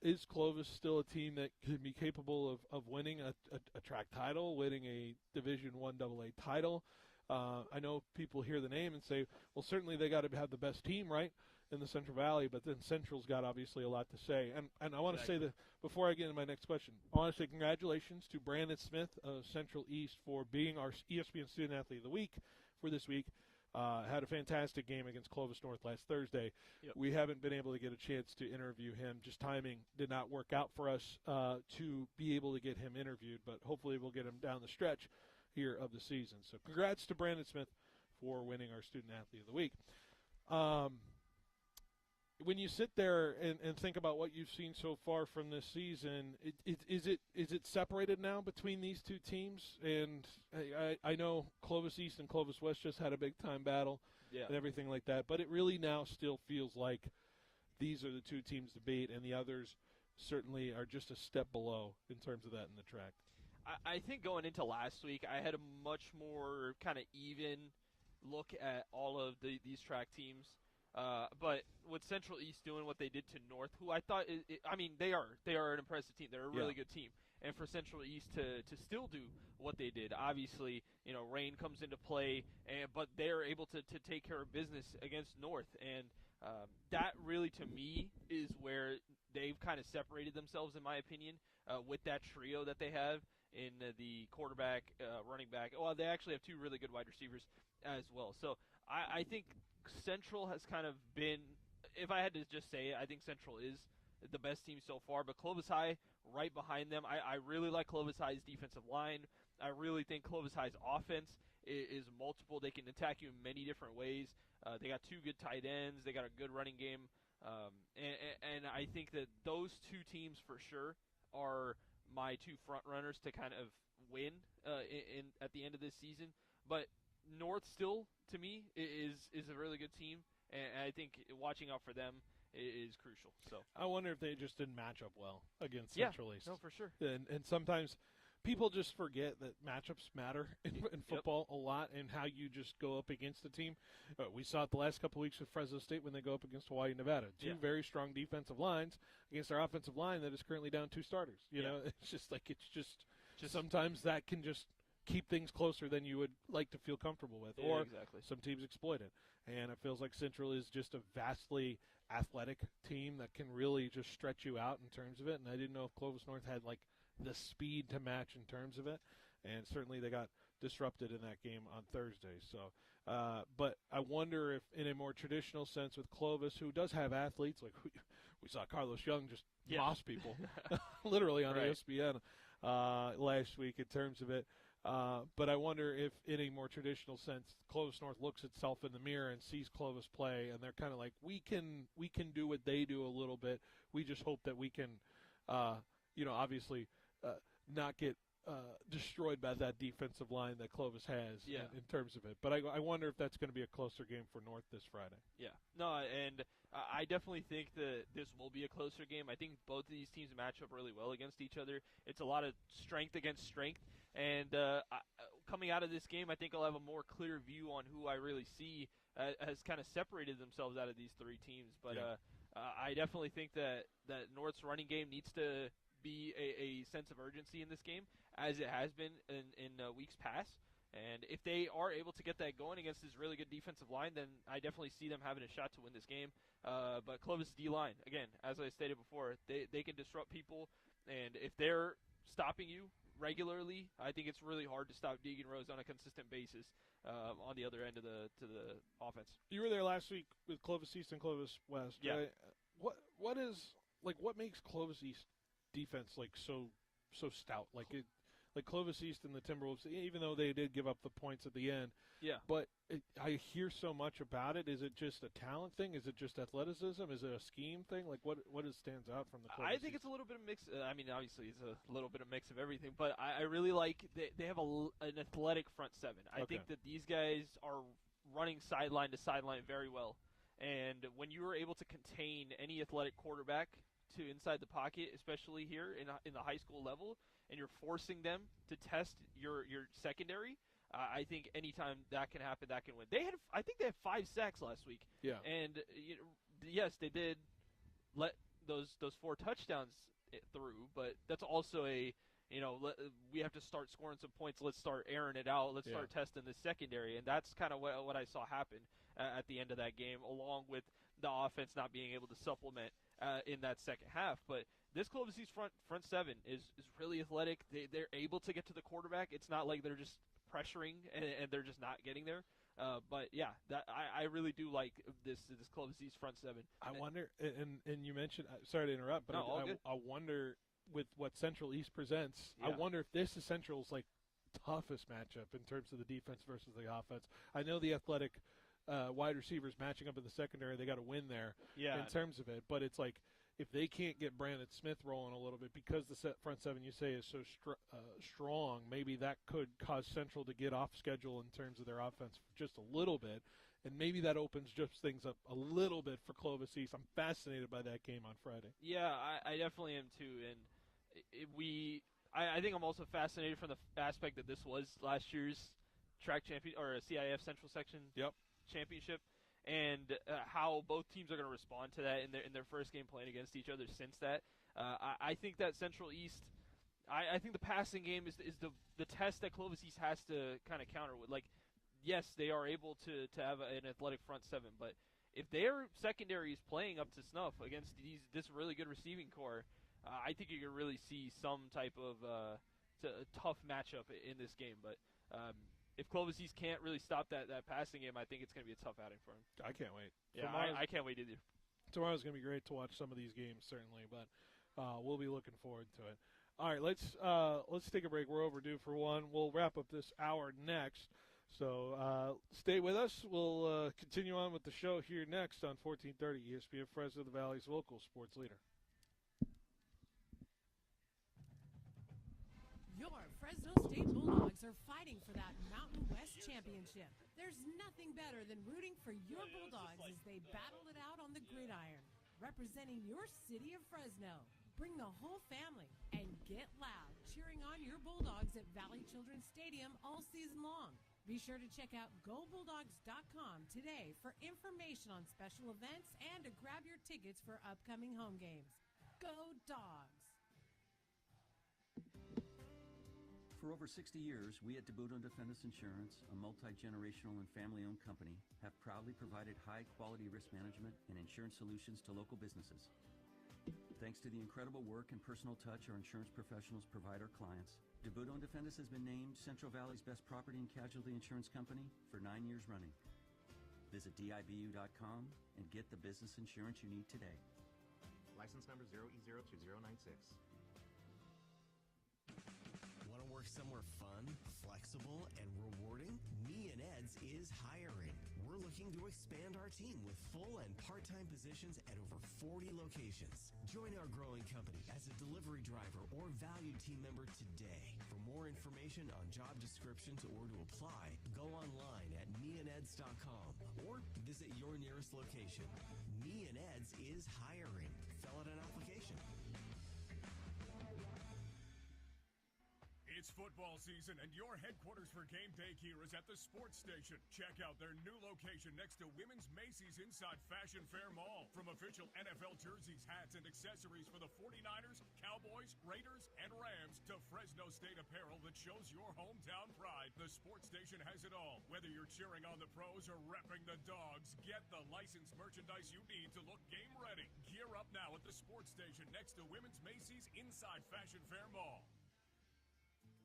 is Clovis still a team that could be capable of winning a track title, winning a Division I AA title? I know people hear the name and say, well, certainly they got to have the best team, right, in the Central Valley, but then Central's got obviously a lot to say. And I want to say that before I get into my next question, I want to say congratulations to Brandon Smith of Central East for being our ESPN Student Athlete of the Week for this week. Had a fantastic game against Clovis North last Thursday. Yep. We haven't been able to get a chance to interview him. Just timing did not work out for us to be able to get him interviewed, but hopefully we'll get him down the stretch here of the season. So congrats to Brandon Smith for winning our Student Athlete of the Week. When you sit there and think about what you've seen so far from this season, is it separated now between these two teams? And I know Clovis East and Clovis West just had a big-time battle and everything like that, but it really now still feels like these are the two teams to beat, and the others certainly are just a step below in terms of that in the track. I think going into last week, I had a much more kind of even look at all of these track teams. But with Central East doing what they did to North, who I thought, they are an impressive team. They're a really good team. And for Central East to still do what they did, obviously, rain comes into play, but they're able to take care of business against North. And that really, to me, is where they've kind of separated themselves, in my opinion, with that trio that they have in the quarterback, running back. Well, they actually have two really good wide receivers as well. So I think Central has kind of been, if I had to just say it, I think Central is the best team so far, but Clovis High right behind them. I really like Clovis High's defensive line. I really think Clovis High's offense is multiple. They can attack you in many different ways. They got two good tight ends. They got a good running game. And I think that those two teams for sure are my two front runners to kind of win at the end of this season. But North still, to me, is a really good team, and I think watching out for them is crucial. So I wonder if they just didn't match up well against Central East. No, for sure. And sometimes people just forget that matchups matter in football a lot, and how you just go up against a team. We saw it the last couple of weeks with Fresno State when they go up against Hawaii and Nevada. Two very strong defensive lines against our offensive line that is currently down two starters. You know, it's just sometimes that can just keep things closer than you would like to feel comfortable with. Yeah, or exactly. Some teams exploit it. And it feels like Central is just a vastly athletic team that can really just stretch you out in terms of it. And I didn't know if Clovis North had like the speed to match in terms of it. And certainly they got disrupted in that game on Thursday. So, but I wonder if in a more traditional sense with Clovis, who does have athletes, like we saw Carlos Young just moss people literally on ESPN last week in terms of it. But I wonder if, in a more traditional sense, Clovis North looks itself in the mirror and sees Clovis play, and they're kind of like, we can do what they do a little bit. We just hope that we can, obviously not get destroyed by that defensive line that Clovis has in terms of it. But I wonder if that's going to be a closer game for North this Friday. Yeah. No, and I definitely think that this will be a closer game. I think both of these teams match up really well against each other. It's a lot of strength against strength. And coming out of this game, I think I'll have a more clear view on who I really see has kind of separated themselves out of these three teams. But I definitely think that North's running game needs to be a sense of urgency in this game, as it has been in weeks past. And if they are able to get that going against this really good defensive line, then I definitely see them having a shot to win this game. But Clovis D-line, again, as I stated before, they can disrupt people. And if they're stopping you regularly, I think it's really hard to stop Deegan Rose on a consistent basis on the other end of the offense. You were there last week with Clovis East and Clovis West. Yeah. Right? What makes Clovis East defense so stout? Like Clovis East and the Timberwolves, even though they did give up the points at the end. Yeah. But I hear so much about it. Is it just a talent thing? Is it just athleticism? Is it a scheme thing? Like what stands out from the Clovis I think East? it's a little bit of mix. Obviously it's a little bit of mix of everything, but I really like they have an athletic front seven. I think that these guys are running sideline to sideline very well. And when you are able to contain any athletic quarterback to inside the pocket, especially here in the high school level, and you're forcing them to test your secondary, I think anytime that can happen, that can win. I think they had 5 sacks last week. Yeah. And yes, they did let those 4 touchdowns through, but that's also a we have to start scoring some points. Let's start airing it out. Let's start testing the secondary. And that's kind of what I saw happen at the end of that game, along with the offense not being able to supplement in that second half. But this Clovis East front seven is really athletic. They're able to get to the quarterback. It's not like they're just pressuring and they're just not getting there. But yeah, I really do like this Clovis East front seven. I wonder, and you mentioned, sorry to interrupt, but I wonder with what Central East presents, I wonder if this is Central's toughest matchup in terms of the defense versus the offense. I know the athletic wide receivers matching up in the secondary, they got to win there in terms of it, but it's like if they can't get Brandon Smith rolling a little bit because the front seven you say is so strong, maybe that could cause Central to get off schedule in terms of their offense just a little bit, and maybe that opens just things up a little bit for Clovis East. I'm fascinated by that game on Friday. Yeah, I definitely am too, and I think I'm also fascinated from the aspect that this was last year's track champion or CIF Central Section championship, and how both teams are going to respond to that in their first game playing against each other since that. I think that Central East, I think the passing game is the test that Clovis East has to kind of counter with. Like, yes, they are able to have an athletic front seven, but if their secondary is playing up to snuff against this really good receiving core, I think you can really see some type of tough matchup in this game. But if Clovis East can't really stop that passing game, I think it's going to be a tough outing for him. I can't wait. Yeah, I can't wait either. Tomorrow's going to be great to watch some of these games, certainly, but we'll be looking forward to it. All right, let's take a break. We're overdue for one. We'll wrap up this hour next. So stay with us. We'll continue on with the show here next on 1430 ESPN Fresno, the Valley's local sports leader. Your Fresno State Bulldogs are fighting for that Mountain West championship. There's nothing better than rooting for your Bulldogs as they battle it out on the gridiron. Representing your city of Fresno, bring the whole family and get loud cheering on your Bulldogs at Valley Children's Stadium all season long. Be sure to check out GoBulldogs.com today for information on special events and to grab your tickets for upcoming home games. Go Dogs! For over 60 years, we at DeBudo and Defendus Insurance, a multi-generational and family-owned company, have proudly provided high-quality risk management and insurance solutions to local businesses. Thanks to the incredible work and personal touch our insurance professionals provide our clients, DeBudo and Defendus has been named Central Valley's best property and casualty insurance company for 9 years running. Visit DIBU.com and get the business insurance you need today. License number 0E02096. Want to work somewhere fun, flexible, and rewarding? Me and Ed's is hiring. We're looking to expand our team with full and part-time positions at over 40 locations. Join our growing company as a delivery driver or valued team member today. For more information on job descriptions or to apply, go online at meandeds.com or visit your nearest location. Me and Ed's is hiring. Fill out an application. It's football season, and your headquarters for game day gear is at the Sports Station. Check out their new location next to Women's Macy's inside Fashion Fair Mall. From official NFL jerseys, hats, and accessories for the 49ers, Cowboys, Raiders, and Rams to Fresno State apparel that shows your hometown pride, the Sports Station has it all. Whether you're cheering on the pros or repping the Dogs, get the licensed merchandise you need to look game ready. Gear up now at the Sports Station next to Women's Macy's inside Fashion Fair Mall.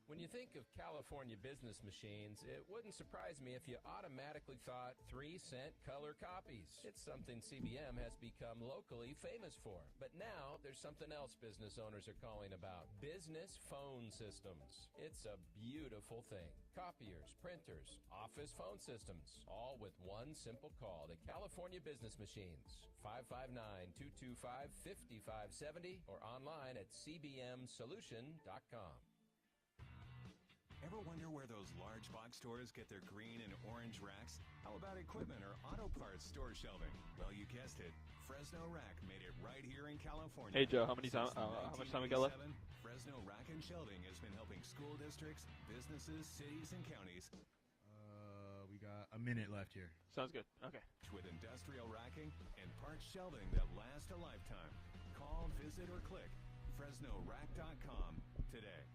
When you think of California business machines, it wouldn't surprise me if you automatically thought 3-cent color copies. It's something CBM has become locally famous for. But now there's something else business owners are calling about: business phone systems. It's a beautiful thing. Copiers, printers, office phone systems, all with one simple call to California Business Machines. 559-225-5570 or online at cbmsolution.com. Ever wonder where those large box stores get their green and orange racks? How about equipment or auto parts store shelving? Well, you guessed it. Fresno Rack made it right here in California. Hey, Joe, how much time we got left? Fresno Rack and Shelving has been helping school districts, businesses, cities, and counties. We got a minute left here. Sounds good. Okay. With industrial racking and parts shelving that last a lifetime. Call, visit, or click FresnoRack.com today.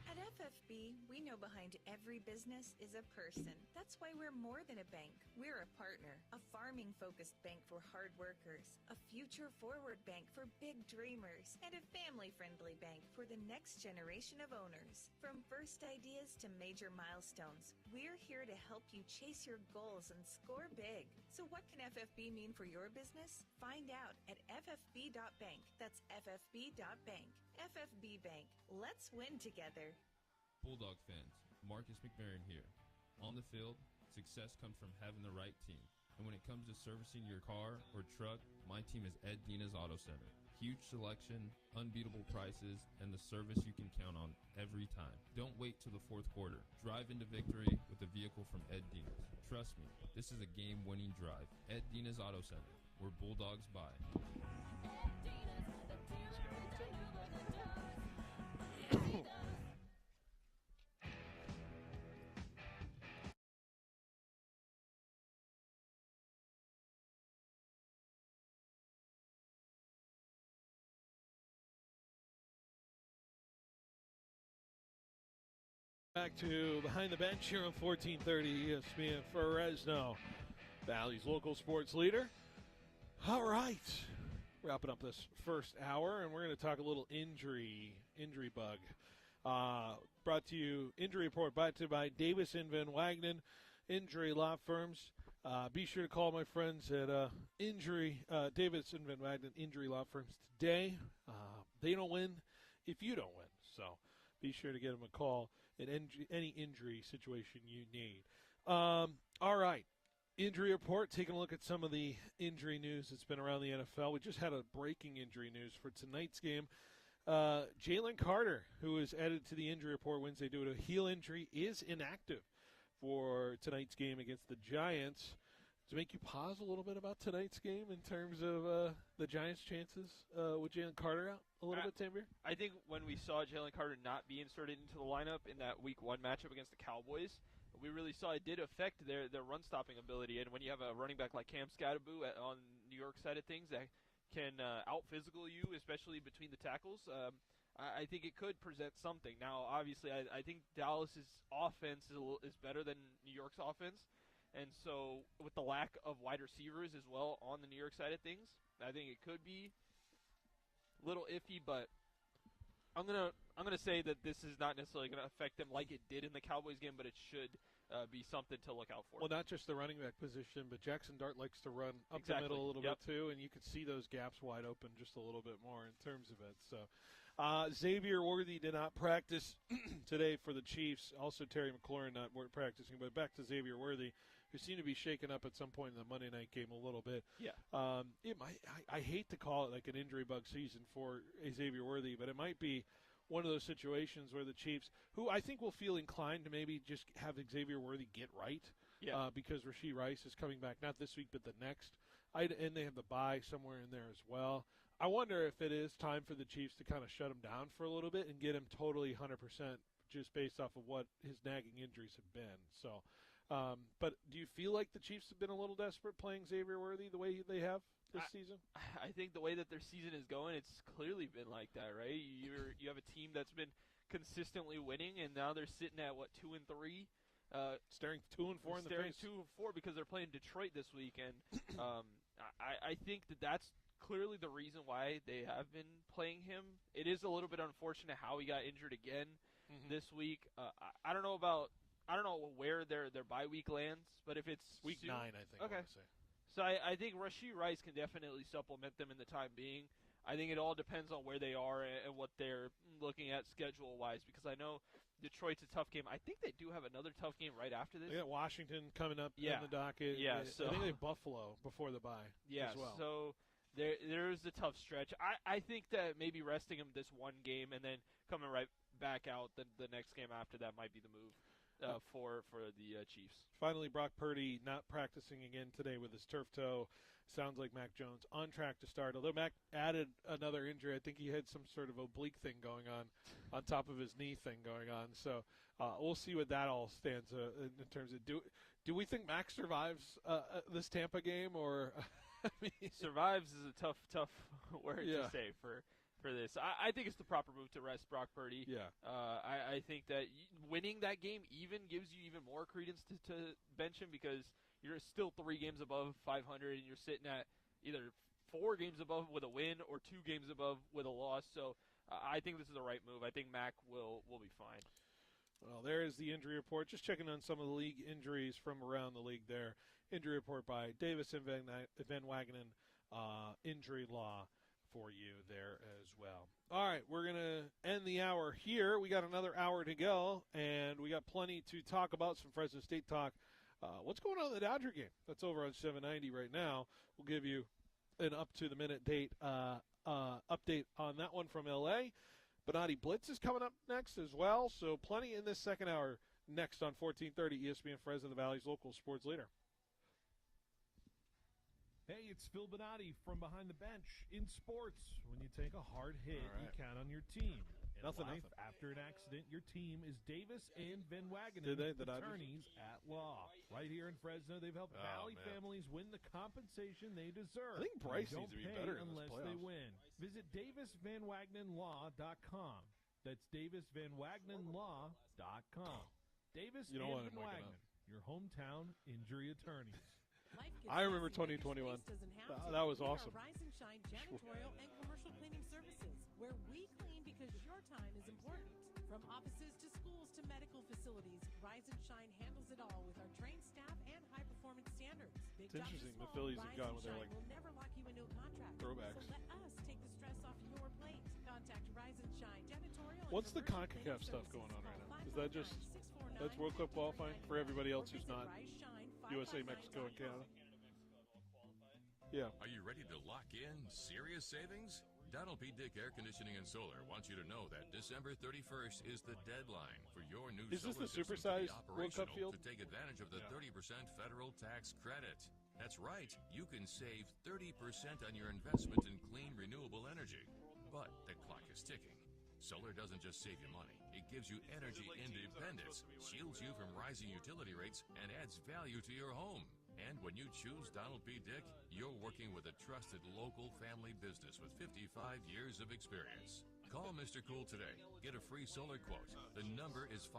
At FFB, we know behind every business is a person. That's why we're more than a bank. We're a partner, a farming-focused bank for hard workers, a future-forward bank for big dreamers, and a family-friendly bank for the next generation of owners. From first ideas to major milestones, we're here to help you chase your goals and score big. So what can FFB mean for your business? Find out at ffb.bank. That's ffb.bank. FFB Bank. Let's win together. Bulldog fans, Marcus McMarron here. On the field, success comes from having the right team. And when it comes to servicing your car or truck, my team is Ed Dina's Auto Center. Huge selection, unbeatable prices, and the service you can count on every time. Don't wait till the fourth quarter. Drive into victory with a vehicle from Ed Dina's. Trust me, this is a game-winning drive. Ed Dina's Auto Center, where Bulldogs buy. Back to Behind the Bench here on 1430 ESPN Fresno, Valley's local sports leader. All right, wrapping up this first hour, and we're going to talk a little injury bug. Brought to you, injury report brought to you by Davis and Van Wagenen Injury Law Firms. Be sure to call my friends at Davis and Van Wagenen Injury Law Firms today. They don't win if you don't win, so be sure to give them a call in any injury situation you need. All right, injury report, taking a look at some of the injury news that's been around the NFL. We just had a breaking injury news for tonight's game. Jalen Carter, who was added to the injury report Wednesday due to a heel injury, is inactive for tonight's game against the Giants. To make you pause a little bit about tonight's game in terms of the Giants' chances with Jalen Carter out a little bit, Tanvir? I think when we saw Jalen Carter not be inserted into the lineup in that Week 1 matchup against the Cowboys, we really saw it did affect their run-stopping ability. And when you have a running back like Cam Scatterbo on New York side of things that can out-physical you, especially between the tackles, I think it could present something. Now, obviously, I think Dallas's offense is better than New York's offense. And so with the lack of wide receivers as well on the New York side of things, I think it could be a little iffy, but I'm gonna say that this is not necessarily going to affect them like it did in the Cowboys game, but it should be something to look out for. Well, not just the running back position, but Jackson Dart likes to run up the middle a little bit too, and you could see those gaps wide open just a little bit more in terms of it. So Xavier Worthy did not practice today for the Chiefs. Also Terry McLaurin not practicing, but back to Xavier Worthy, who seemed to be shaken up at some point in the Monday night game a little bit. Yeah. I hate to call it like an injury bug season for Xavier Worthy, but it might be one of those situations where the Chiefs, who I think will feel inclined to maybe just have Xavier Worthy get right, because Rashee Rice is coming back not this week but the next, and they have the bye somewhere in there as well. I wonder if it is time for the Chiefs to kind of shut him down for a little bit and get him totally 100% just based off of what his nagging injuries have been. So. But do you feel like the Chiefs have been a little desperate playing Xavier Worthy the way they have this season? I think the way that their season is going, it's clearly been like that, right? You have a team that's been consistently winning, and now they're sitting at 2-3, staring 2-4 in the face. 2-4 because they're playing Detroit this week, and I think that's clearly the reason why they have been playing him. It is a little bit unfortunate how he got injured again this week. I don't know where their bye week lands, but if it's week 9, I think. Okay. So I think Rashee Rice can definitely supplement them in the time being. I think it all depends on where they are and what they're looking at schedule-wise, because I know Detroit's a tough game. I think they do have another tough game right after this. They got Washington coming up on the docket. Yeah, so I think they have Buffalo before the bye as well. So there's a tough stretch. I think that maybe resting him this one game and then coming right back out the next game after that might be the move. For the Chiefs. Finally, Brock Purdy not practicing again today with his turf toe. Sounds like Mac Jones on track to start. Although Mac added another injury. I think he had some sort of oblique thing going on top of his knee thing going on. So we'll see what that all stands in terms of do we think Mac survives this Tampa game, or survives is a tough word to say for for this. I think it's the proper move to rest Brock Purdy. Yeah. I think that winning that game even gives you even more credence to bench him because you're still 3 games above 500 and you're sitting at either 4 games above with a win or 2 games above with a loss. So I think this is the right move. I think Mac will be fine. Well, there is the injury report. Just checking on some of the league injuries from around the league there. Injury report by Davis and Van Wagenen, injury law for you there as well. All right, we're going to end the hour here. We got another hour to go, and we got plenty to talk about, some Fresno State talk. What's going on in the Dodger game? That's over on 790 right now. We'll give you an up-to-the-minute date update on that one from L.A., Benotti Blitz is coming up next as well, so plenty in this second hour next on 1430 ESPN Fresno, the Valley's local sports leader. Hey, it's Phil Benotti from Behind the Bench. In sports, when you take a hard hit, you count on your team. In Nothing. After an accident, your team is Davis and Van Wagenen, attorneys at law. Right here in Fresno, they've helped Valley families win the compensation they deserve. I think Bryce needs to be better in this unless playoffs. they win. Visit DavisVanWagenenLaw.com. That's DavisVanWagenenLaw.com. Davis You don't want and him Van waking Wagenen, your hometown injury attorneys. I remember 2021. That was awesome. Rise and Shine janitorial and commercial cleaning services, where we clean because your time is important. From offices to schools to medical facilities, Rise and Shine handles it all with our trained staff and high-performance standards. Big It's jobs interesting. or The small, Phillies have Rise gone and with their, Shine like, will never lock you into a contract. throwbacks. So let us take the stress off your plate. Contact Rise and Shine janitorial. What's the and CONCACAF commercial cleaning stuff services. going on right now? Call Is that just that's World Cup qualifying for everybody else who's not USA, Mexico, and Canada? Yeah. Are you ready to lock in serious savings? Donald P. Dick Air Conditioning and Solar wants you to know that December 31st is the deadline for your new Is this solar the system supersized to be World Cup operational field? to take advantage of the 30% federal tax credit. That's right, you can save 30% on your investment in clean renewable energy. But the clock is ticking. Solar doesn't just save you money, it gives you energy independence, shields you from rising utility rates, and adds value to your home. And when you choose Donald P. Dick, you're working with a trusted local family business with 55 years of experience. Call Mr. Cool today. Get a free solar quote. The number is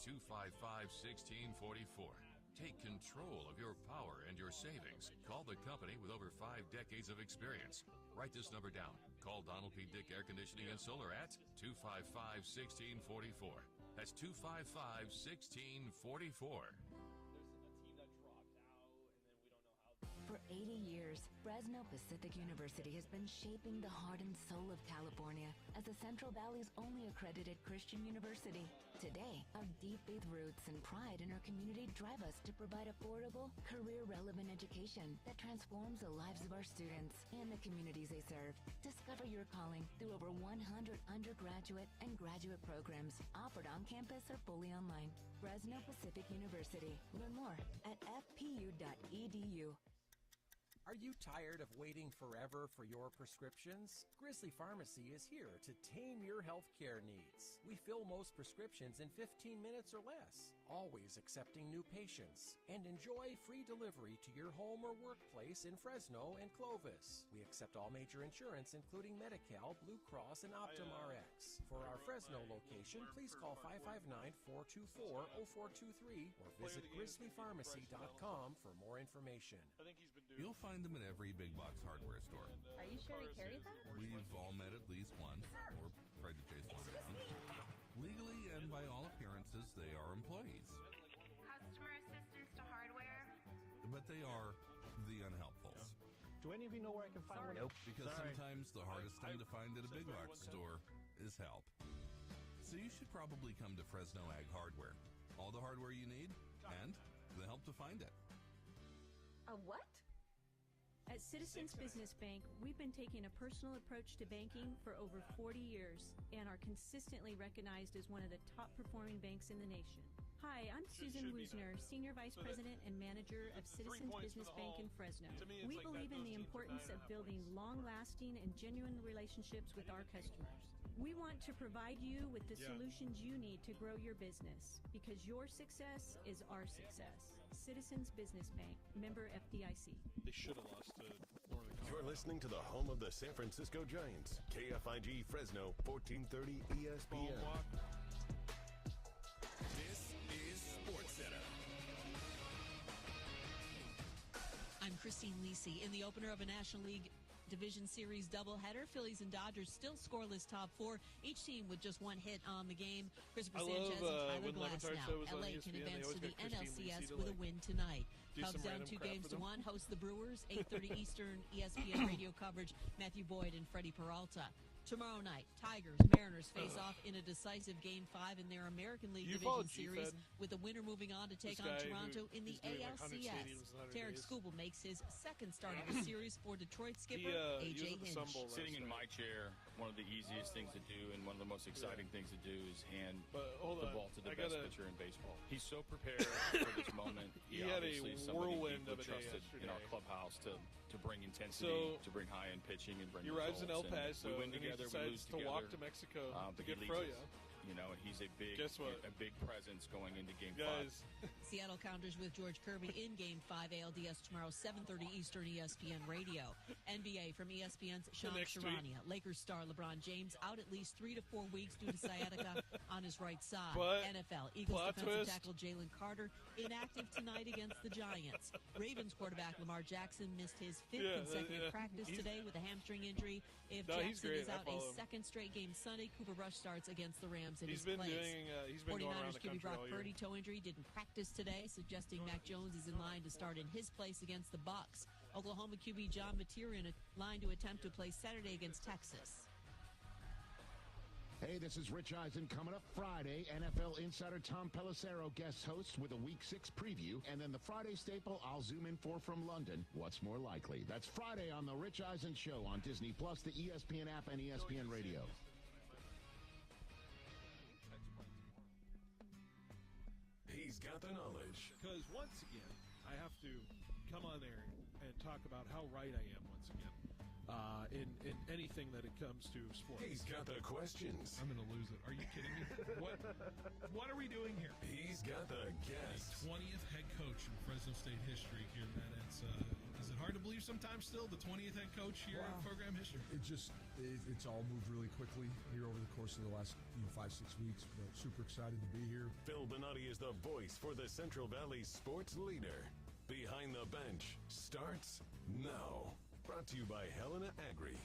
559-255-1644. Take control of your power and your savings. Call the company with over 5 decades of experience. Write this number down. Call Donald P. Dick Air Conditioning and Solar at 255-1644. That's 255-1644. For 80 years, Fresno Pacific University has been shaping the heart and soul of California as the Central Valley's only accredited Christian university. Today, our deep faith roots and pride in our community drive us to provide affordable, career-relevant education that transforms the lives of our students and the communities they serve. Discover your calling through over 100 undergraduate and graduate programs offered on campus or fully online. Fresno Pacific University. Learn more at fpu.edu. Are you tired of waiting forever for your prescriptions? Grizzly Pharmacy is here to tame your healthcare needs. We fill most prescriptions in 15 minutes or less, always accepting new patients, and enjoy free delivery to your home or workplace in Fresno and Clovis. We accept all major insurance, including Medi-Cal, Blue Cross, and Optum RX. For our Fresno location, please call 559-424-0423 or visit grizzlypharmacy.com for more information. You'll find them in every big box hardware store. Are you sure he carries that? We've all met at least once, or tried to chase one down. Legally and by all appearances, they are employees. Customer assistance to hardware? But they are the unhelpfuls. Do any of you know where I can find one? Nope. Because sometimes the hardest thing to find at a big box store is help. So you should probably come to Fresno Ag Hardware. All the hardware you need, and the help to find it. A what? At Citizens Business Bank, we've been taking a personal approach to banking for over 40 years and are consistently recognized as one of the top performing banks in the nation. Hi, I'm Susan Woosner, Senior Vice President and Manager of Citizens Business Bank in Fresno. We believe in the importance of building long-lasting and genuine relationships with our customers. We want to provide you with the solutions you need to grow your business because your success is our success. Citizens Business Bank, member FDIC. They should have lost to Northern Colorado. You're listening to the home of the San Francisco Giants, KFIG Fresno, 1430 ESPN. This is SportsCenter. I'm Christine Lisi. In the opener of a National League Division Series doubleheader, Phillies and Dodgers still scoreless top four, each team with just one hit on the game. Christopher Sanchez and Tyler Glasnow. LA can advance to the NLCS with a win tonight. Cubs down 2-1, host the Brewers, 8:30 Eastern, ESPN radio coverage, Matthew Boyd and Freddie Peralta. Tomorrow night, Tigers, Mariners face off in a decisive Game 5 in their American League Division Series, with the winner moving on to take on Toronto in the ALCS. Tarek Skubal makes his second start of the series for Detroit skipper A.J. Hinch. Sitting in my chair, one of the easiest things to do and one of the most exciting things to do is hand the ball to the best pitcher in baseball. He's so prepared for this moment. He had a whirlwind of a day trusted yesterday in our clubhouse to bring intensity, to bring high-end pitching and bring he arrives in El Paso, we win together, and he decides to walk to Mexico to get Froyo. You know, he's a big presence going into Game 5. Seattle counters with George Kirby in Game 5 ALDS tomorrow, 7:30 Eastern, ESPN Radio. NBA from ESPN's Sean Sharania. Lakers star LeBron James out at least 3 to 4 weeks due to sciatica on his right side. NFL Eagles defensive tackle Jalen Carter inactive tonight against the Giants. Ravens quarterback Lamar Jackson missed his 5th consecutive practice today with a hamstring injury. If Jackson is out a second straight game Sunday, Cooper Rush starts against the Rams in his place. He's been going around the country Brock all year. Purdy toe injury didn't practice today, suggesting Mac Jones is in line to start in his place against the Bucs. Oklahoma QB John Mateer in a line to attempt to play Saturday against Texas. Hey, this is Rich Eisen. Coming up Friday, NFL insider Tom Pelissero guest hosts with a Week 6 preview, and then the Friday staple I'll zoom in for from London. What's more likely? That's Friday on the Rich Eisen Show on Disney+, the ESPN app, and ESPN Radio. He's got the knowledge. Because once again, I have to come on there and talk about how right I am once again. In anything that it comes to sports. He's got the questions. I'm going to lose it. Are you kidding me? What are we doing here? He's got the guests. 20th head coach in Fresno State history here, Matt. Is it hard to believe sometimes still the 20th head coach here in program history? It's all moved really quickly here over the course of the last 5-6 weeks. But super excited to be here. Phil Benotti is the voice for the Central Valley sports leader. Behind the Bench starts now. Brought to you by Helena Agri.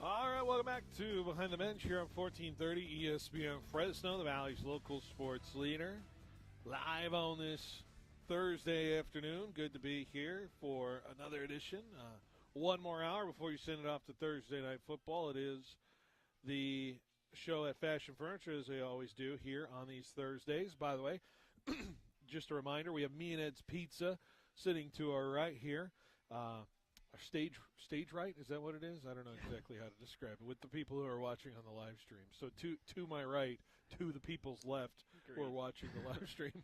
All right, welcome back to Behind the Bench here on 1430 ESPN Fresno, the Valley's local sports leader. Live on this Thursday afternoon. Good to be here for another edition. One more hour before you send it off to Thursday Night Football. It is the show at Fashion Furniture, as they always do here on these Thursdays. By the way, just a reminder, we have Me and Ed's Pizza sitting to our right here. Our stage right, is that what it is? I don't know exactly how to describe it. With the people who are watching on the live stream. So to my right, to the people's left who are watching the live stream.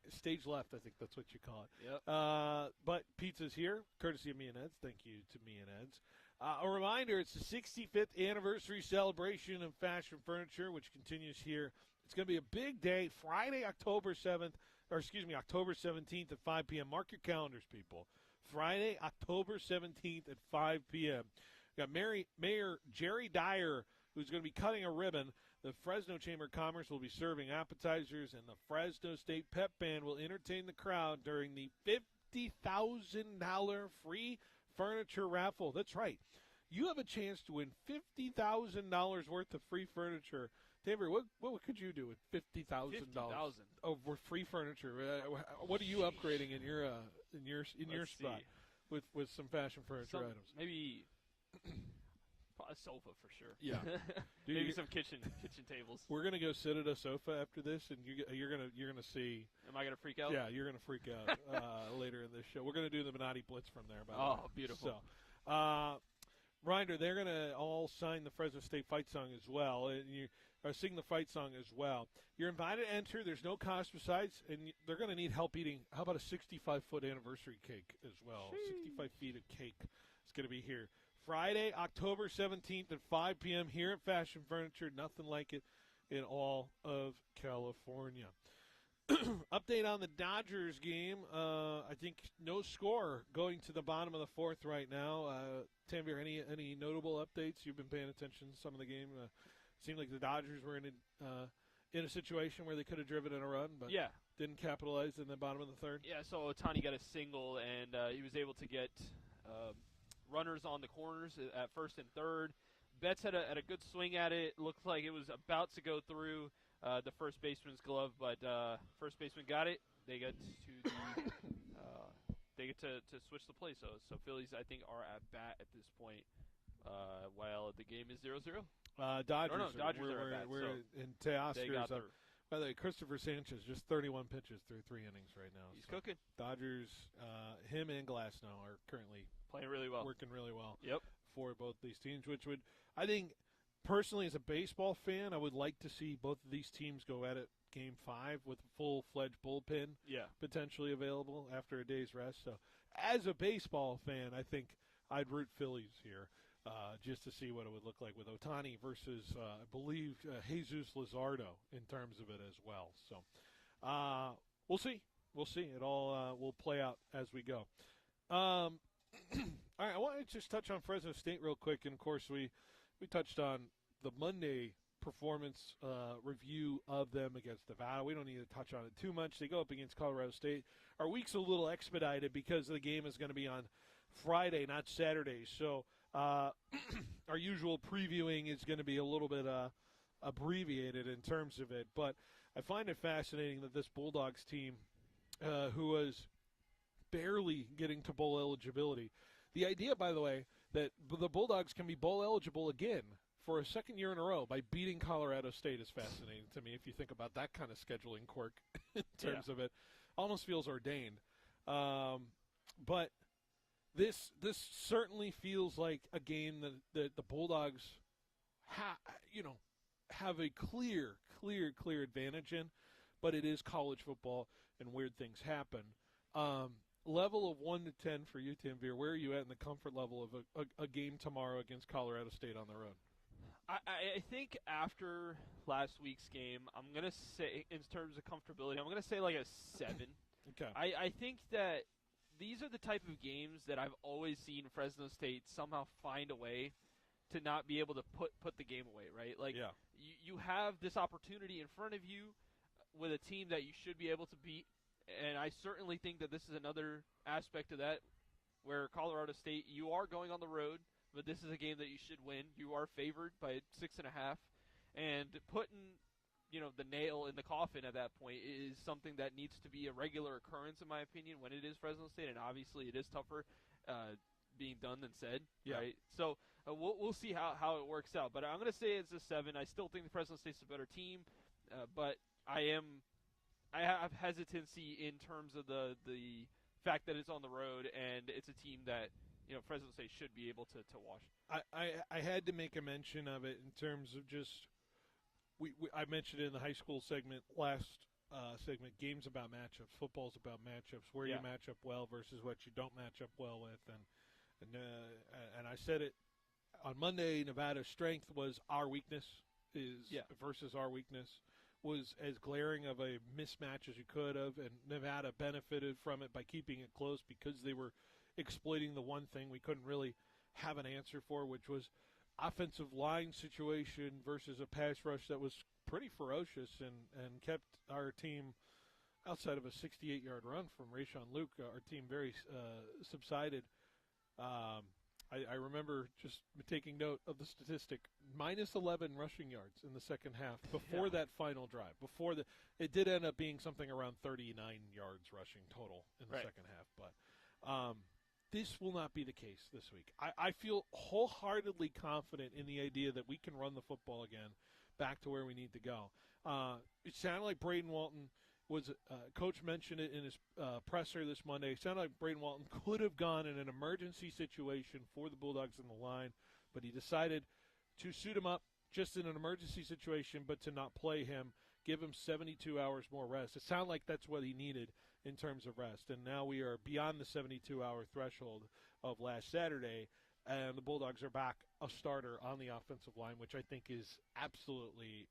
Stage left, I think that's what you call it. Yep. But pizza's here, courtesy of Me and Ed's. Thank you to Me and Ed's. A reminder, it's the 65th anniversary celebration of Fashion Furniture, which continues here. It's going to be a big day, Friday, October 17th at 5 p.m. Mark your calendars, people. Friday, October 17th at 5 p.m. We've got Mayor Jerry Dyer, who's going to be cutting a ribbon. The Fresno Chamber of Commerce will be serving appetizers, and the Fresno State Pep Band will entertain the crowd during the $50,000 free furniture raffle. That's right. You have a chance to win $50,000 worth of free furniture. Denver, what could you do with $50,000? Oh, for free furniture. What are you upgrading in your spot with some fashion furniture items? Maybe a sofa for sure. Yeah. Maybe some kitchen tables. We're gonna go sit at a sofa after this, and you're gonna see. Am I gonna freak out? Yeah, you're gonna freak out later in this show. We're gonna do the Benotti Blitz from there. By the way. Beautiful. So, Ryder, they're gonna all sign the Fresno State fight song as well, and you sing the fight song as well. You're invited to enter. There's no cost besides, and they're gonna need help eating. How about a 65-foot anniversary cake as well? 65 feet of cake is gonna be here Friday, October 17th at 5 p.m. here at Fashion Furniture. Nothing like it in all of California. Update on the Dodgers game. I think no score going to the bottom of the fourth right now. Tanvir, any notable updates? You've been paying attention to some of the game. Seemed like the Dodgers were in a situation where they could have driven in a run, but didn't capitalize in the bottom of the third. Yeah, so Ohtani got a single, and he was able to get runners on the corners at first and third. Betts had a good swing at it. Looked like it was about to go through the first baseman's glove, but first baseman got it. They get to switch the play. So Phillies, I think, are at bat at this point, while the game is 0-0. Dodgers. Dodgers are at bat. We're in Teoscar's. By the way, Christopher Sanchez, just 31 pitches through 3 innings right now. He's cooking. Dodgers, him and Glasnow are currently playing really well, working really well. Yep. For both these teams, which would, I think, personally as a baseball fan, I would like to see both of these teams go at it Game 5 with a full-fledged bullpen potentially available after a day's rest. So as a baseball fan, I think I'd root Phillies here just to see what it would look like with Ohtani versus, I believe, Jesus Luzardo in terms of it as well. So we'll see. We'll see. It all will play out as we go. All right, I want to just touch on Fresno State real quick. And, of course, we touched on the Monday performance review of them against Nevada. We don't need to touch on it too much. They go up against Colorado State. Our week's a little expedited because the game is going to be on Friday, not Saturday. So our usual previewing is going to be a little bit abbreviated in terms of it. But I find it fascinating that this Bulldogs team, who was barely getting to bowl eligibility, the idea, by the way, that the Bulldogs can be bowl eligible again for a second year in a row by beating Colorado State is fascinating to me if you think about that kind of scheduling quirk in terms of it. Almost feels ordained. But this certainly feels like a game that the Bulldogs have a clear advantage in, but it is college football and weird things happen. Level of 1 to 10 for you, Tanvir. Where are you at in the comfort level of a game tomorrow against Colorado State on the road? I think after last week's game, I'm going to say, in terms of comfortability, I'm going to say like a 7. Okay. I think that these are the type of games that I've always seen Fresno State somehow find a way to not be able to put the game away, right? Like, you have this opportunity in front of you with a team that you should be able to beat. And I certainly think that this is another aspect of that, where Colorado State, you are going on the road, but this is a game that you should win. You are favored by 6.5, and putting, the nail in the coffin at that point is something that needs to be a regular occurrence, in my opinion, when it is Fresno State, and obviously it is tougher being done than said, right? So we'll see how it works out. But I'm going to say it's a 7. I still think the Fresno State's a better team, but I have hesitancy in terms of the fact that it's on the road and it's a team that Fresno State should be able to wash. I had to make a mention of it in terms of just I mentioned it in the high school segment last segment. Games about matchups, football's about matchups. Where you match up well versus what you don't match up well with, and I said it on Monday. Nevada's strength was our weakness versus our weakness. Was as glaring of a mismatch as you could have, and Nevada benefited from it by keeping it close because they were exploiting the one thing we couldn't really have an answer for, which was offensive line situation versus a pass rush that was pretty ferocious and kept our team outside of a 68-yard run from Rayshon Luke, our team very subsided. I remember just taking note of the statistic, minus 11 rushing yards in the second half before that final drive. It did end up being something around 39 yards rushing total in the second half. But this will not be the case this week. I feel wholeheartedly confident in the idea that we can run the football again back to where we need to go. It sounded like Braden Walton Coach mentioned it in his presser this Monday. It sounded like Braden Walton could have gone in an emergency situation for the Bulldogs in the line, but he decided to suit him up just in an emergency situation, but to not play him, give him 72 hours more rest. It sounded like that's what he needed in terms of rest, and now we are beyond the 72-hour threshold of last Saturday, and the Bulldogs are back a starter on the offensive line, which I think is absolutely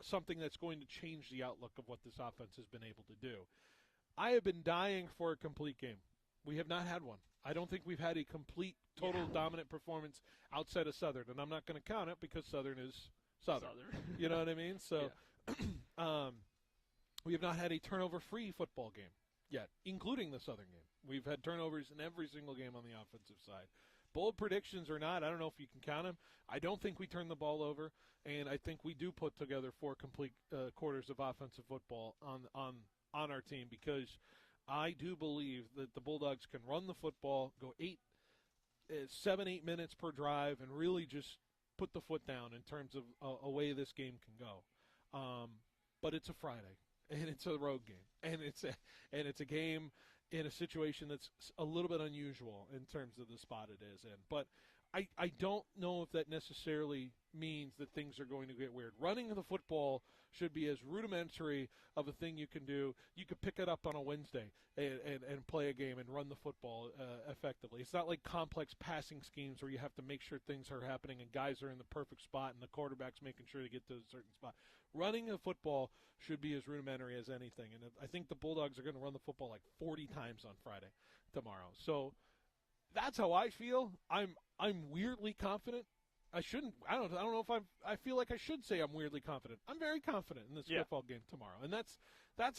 something that's going to change the outlook of what this offense has been able to do. I have been dying for a complete game. We have not had one. I don't think we've had a complete, total dominant performance outside of Southern, and I'm not going to count it because Southern is Southern. You know what I mean? So we have not had a turnover-free football game yet, including the Southern game. We've had turnovers in every single game on the offensive side. Bold predictions or not, I don't know if you can count them. I don't think we turn the ball over, and I think we do put together 4 complete quarters of offensive football on our team, because I do believe that the Bulldogs can run the football, go 7-8 minutes per drive, and really just put the foot down in terms of a way this game can go. But it's a Friday, and it's a road game, and it's a game in a situation that's a little bit unusual in terms of the spot it is in. But I don't know if that necessarily means that things are going to get weird. Running the football should be as rudimentary of a thing you can do. You could pick it up on a Wednesday and play a game and run the football effectively. It's not like complex passing schemes where you have to make sure things are happening and guys are in the perfect spot and the quarterback's making sure to get to a certain spot. Running the football should be as rudimentary as anything. And I think the Bulldogs are going to run the football like 40 times on Friday tomorrow. So that's how I feel. I'm weirdly confident. I don't know if I feel like I should say I'm weirdly confident. I'm very confident in this football game tomorrow, and that's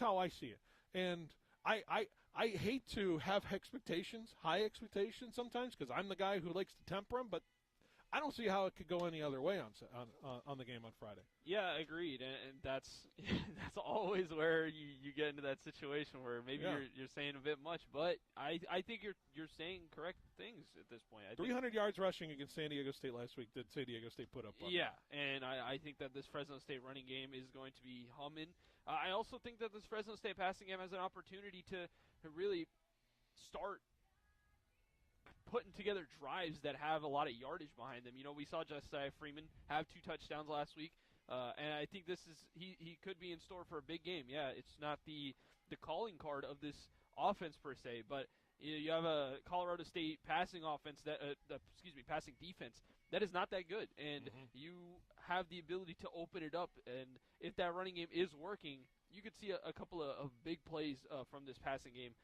how I see it. And I hate to have high expectations sometimes, because I'm the guy who likes to temper them, but I don't see how it could go any other way on the game on Friday. Yeah, agreed, and that's always where you get into that situation where maybe you're saying a bit much, but I think you're saying correct things at this point. 300 yards rushing against San Diego State last week. Did San Diego State put up? Yeah, and I think that this Fresno State running game is going to be humming. I also think that this Fresno State passing game has an opportunity to really start putting together drives that have a lot of yardage behind them. You know, we saw Josiah Freeman have 2 touchdowns last week, and I think this is he could be in store for a big game. Yeah, it's not the calling card of this offense per se, but you have a Colorado State passing offense passing defense that is not that good, and you have the ability to open it up. And if that running game is working, you could see a couple of big plays from this passing game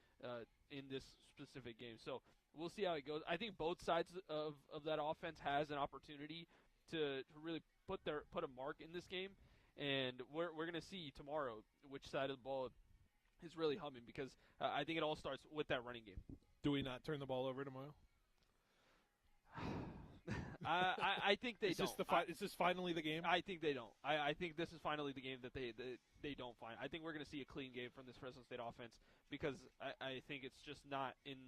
in this specific game. So we'll see how it goes. I think both sides of that offense has an opportunity to really put a mark in this game, and we're going to see tomorrow which side of the ball is really humming, because I think it all starts with that running game. Do we not turn the ball over tomorrow? I think they don't. Is this finally the game? I think they don't. I think this is finally the game that they don't find. I think we're going to see a clean game from this Fresno State offense, because I think it's just not in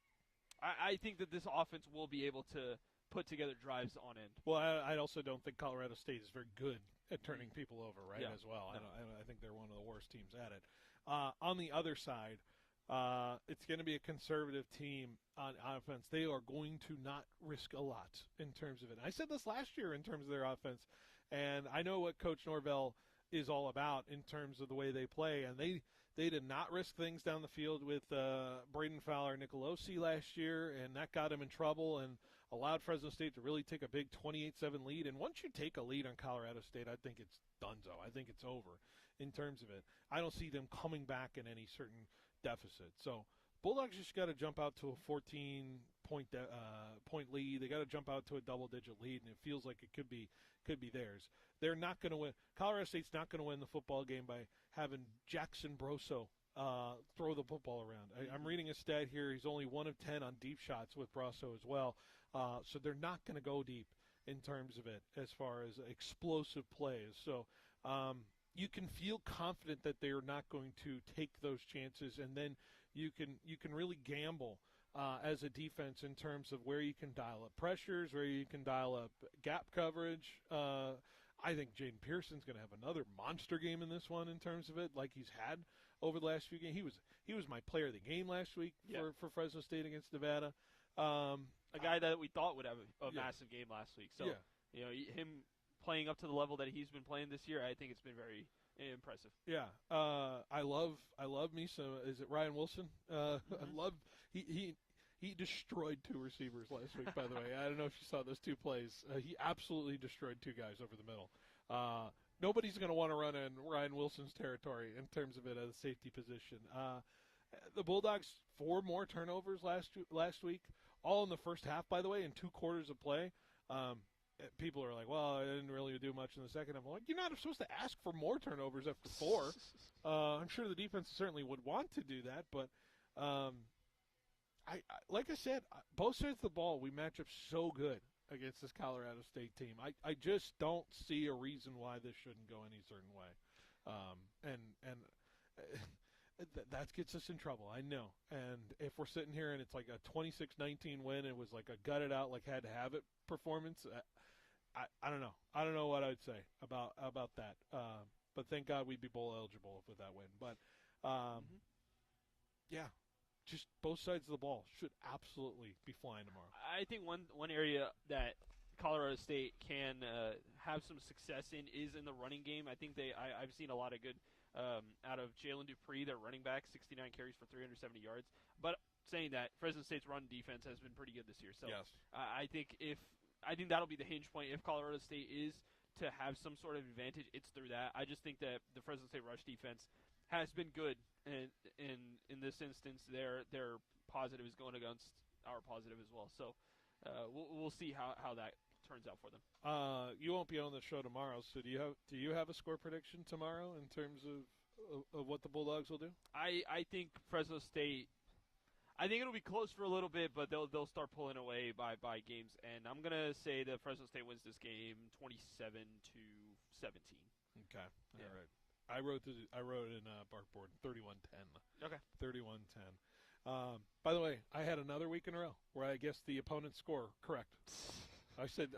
– I think that this offense will be able to put together drives on end. Well, I also don't think Colorado State is very good at turning people over, right, as well. No. I think they're one of the worst teams at it. On the other side, it's going to be a conservative team on offense. They are going to not risk a lot in terms of it. I said this last year in terms of their offense, and I know what Coach Norvell is all about in terms of the way they play, and they did not risk things down the field with Braden Fowler Nicolosi last year, and that got him in trouble and allowed Fresno State to really take a big 28-7 lead. And once you take a lead on Colorado State, I think it's donezo. I think it's over in terms of it. I don't see them coming back in any certain deficit. So Bulldogs just got to jump out to a 14-point lead. They got to jump out to a double-digit lead, and it feels like it could be theirs. They're not going to win. Colorado State's not going to win the football game by having Jackson Broso throw the football around. I'm reading a stat here. He's only 1 of 10 on deep shots with Broso as well. So they're not going to go deep in terms of it as far as explosive plays. So you can feel confident that they're not going to take those chances, and then you can really gamble as a defense in terms of where you can dial up pressures, where you can dial up gap coverage. I think Jaden Pearson's going to have another monster game in this one in terms of it, like he's had over the last few games. He was my player of the game last week for Fresno State against Nevada. A guy that we thought would have a massive game last week. So, you know, him playing up to the level that he's been playing this year, I think it's been very impressive. Yeah. I love me some. Is it Ryan Wilson? I love he He destroyed 2 receivers last week, by the way. I don't know if you saw those 2 plays. He absolutely destroyed 2 guys over the middle. Nobody's going to want to run in Ryan Wilson's territory in terms of it as a safety position. The Bulldogs, 4 more turnovers last week, all in the first half, by the way, in 2 quarters of play. People are like, well, I didn't really do much in the second. I'm like, you're not supposed to ask for more turnovers after 4. I'm sure the defense certainly would want to do that, but I like I said, both sides of the ball, we match up so good against this Colorado State team. I just don't see a reason why this shouldn't go any certain way. That gets us in trouble, I know. And if we're sitting here and it's like a 26-19 win, it was like a gutted out, like had to have it performance, I don't know. I don't know what I'd say about that. But thank God we'd be bowl eligible with that win. But, yeah, just both sides of the ball should absolutely be flying tomorrow. I think one area that Colorado State can have some success in is in the running game. I think I've seen a lot of good out of Jalen Dupree, their running back, 69 carries for 370 yards. But saying that, Fresno State's run defense has been pretty good this year. So yes. I think that'll be the hinge point. If Colorado State is to have some sort of advantage, it's through that. I just think that the Fresno State rush defense has been good, and in this instance, their positive is going against our positive as well. So we'll see how that turns out for them. You won't be on the show tomorrow, so do you have a score prediction tomorrow in terms of what the Bulldogs will do? I think Fresno State. I think it'll be close for a little bit, but they'll start pulling away by games, and I'm gonna say that Fresno State wins this game 27-17. Okay, yeah. All right. I wrote in Barkboard 31-10. Okay, 31-10. By the way, I had another week in a row where I guessed the opponent's score correct. I said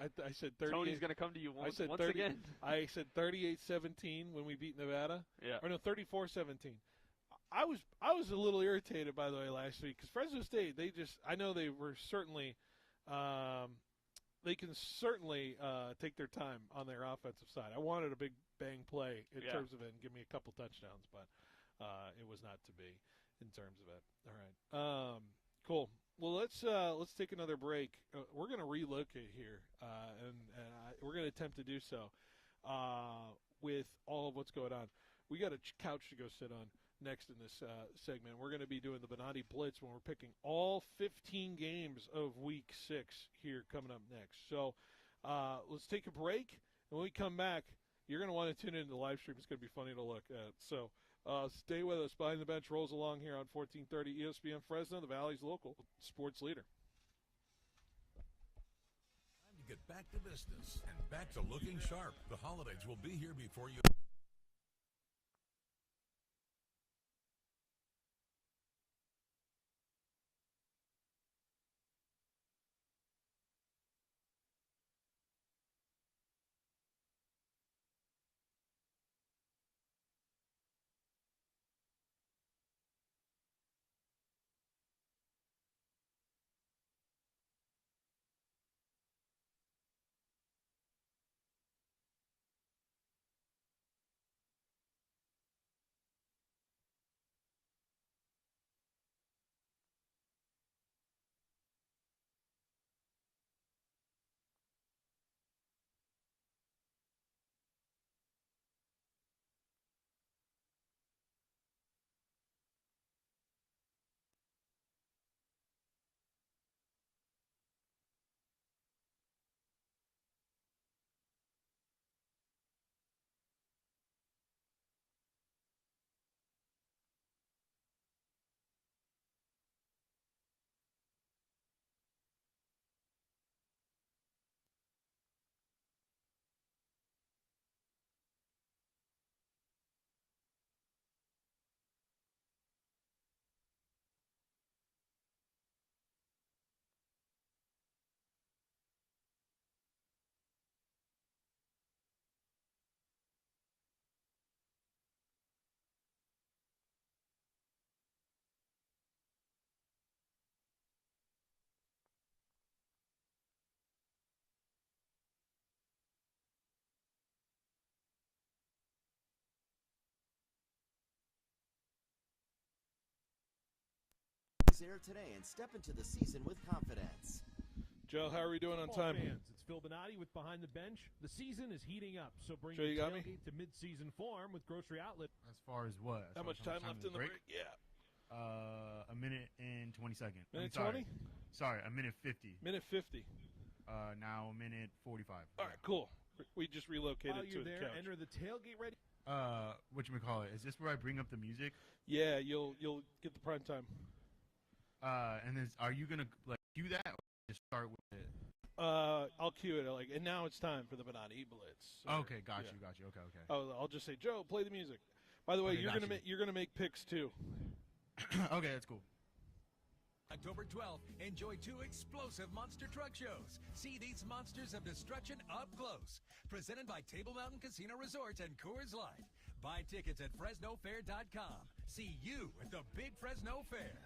30. Tony's gonna come to you once again. I said 38-17 when we beat Nevada. Yeah. Or no, 34-17. I was a little irritated, by the way, last week because Fresno State, I know they were certainly they can certainly take their time on their offensive side. I wanted a big bang play in terms of it and give me a couple touchdowns, but it was not to be in terms of it. All right, cool. Well, let's take another break. We're going to relocate here, and we're going to attempt to do so with all of what's going on. We got a couch to go sit on next in this segment. We're going to be doing the Benotti Blitz when we're picking all 15 games of Week 6 here coming up next. So let's take a break, and when we come back, you're going to want to tune into the live stream. It's going to be funny to look at. So stay with us. Behind the Bench rolls along here on 1430 ESPN Fresno, the Valley's local sports leader. Time to get back to business and back to looking sharp. The holidays will be here before you. air today and step into the season with confidence. Joe, how are we doing on Football time? Fans, it's Phil Benotti with Behind the Bench. The season is heating up, so bring Joe, your you got me? tailgate to mid-season form with Grocery Outlet. As far as what? How much time left in the break? Yeah. A minute and 20 seconds. Minute 20? Sorry, a minute 50. Minute 50. Now a minute 45. All right, cool. We just relocated While to you're the there, couch. enter the tailgate ready. Whatchamacallit? Is this where I bring up the music? Yeah, you'll get the prime time. And then are you gonna cue that or just start with it? I'll cue it and now it's time for the Benotti Blitz. Okay, got you. Okay. Oh, I'll just say, Joe, play the music. By the way, Okay, you're gonna make picks too. Okay, that's cool. October 12th, enjoy 2 explosive monster truck shows. See these monsters of destruction up close. Presented by Table Mountain Casino Resort and Coors Light. Buy tickets at FresnoFair.com. See you at the Big Fresno Fair.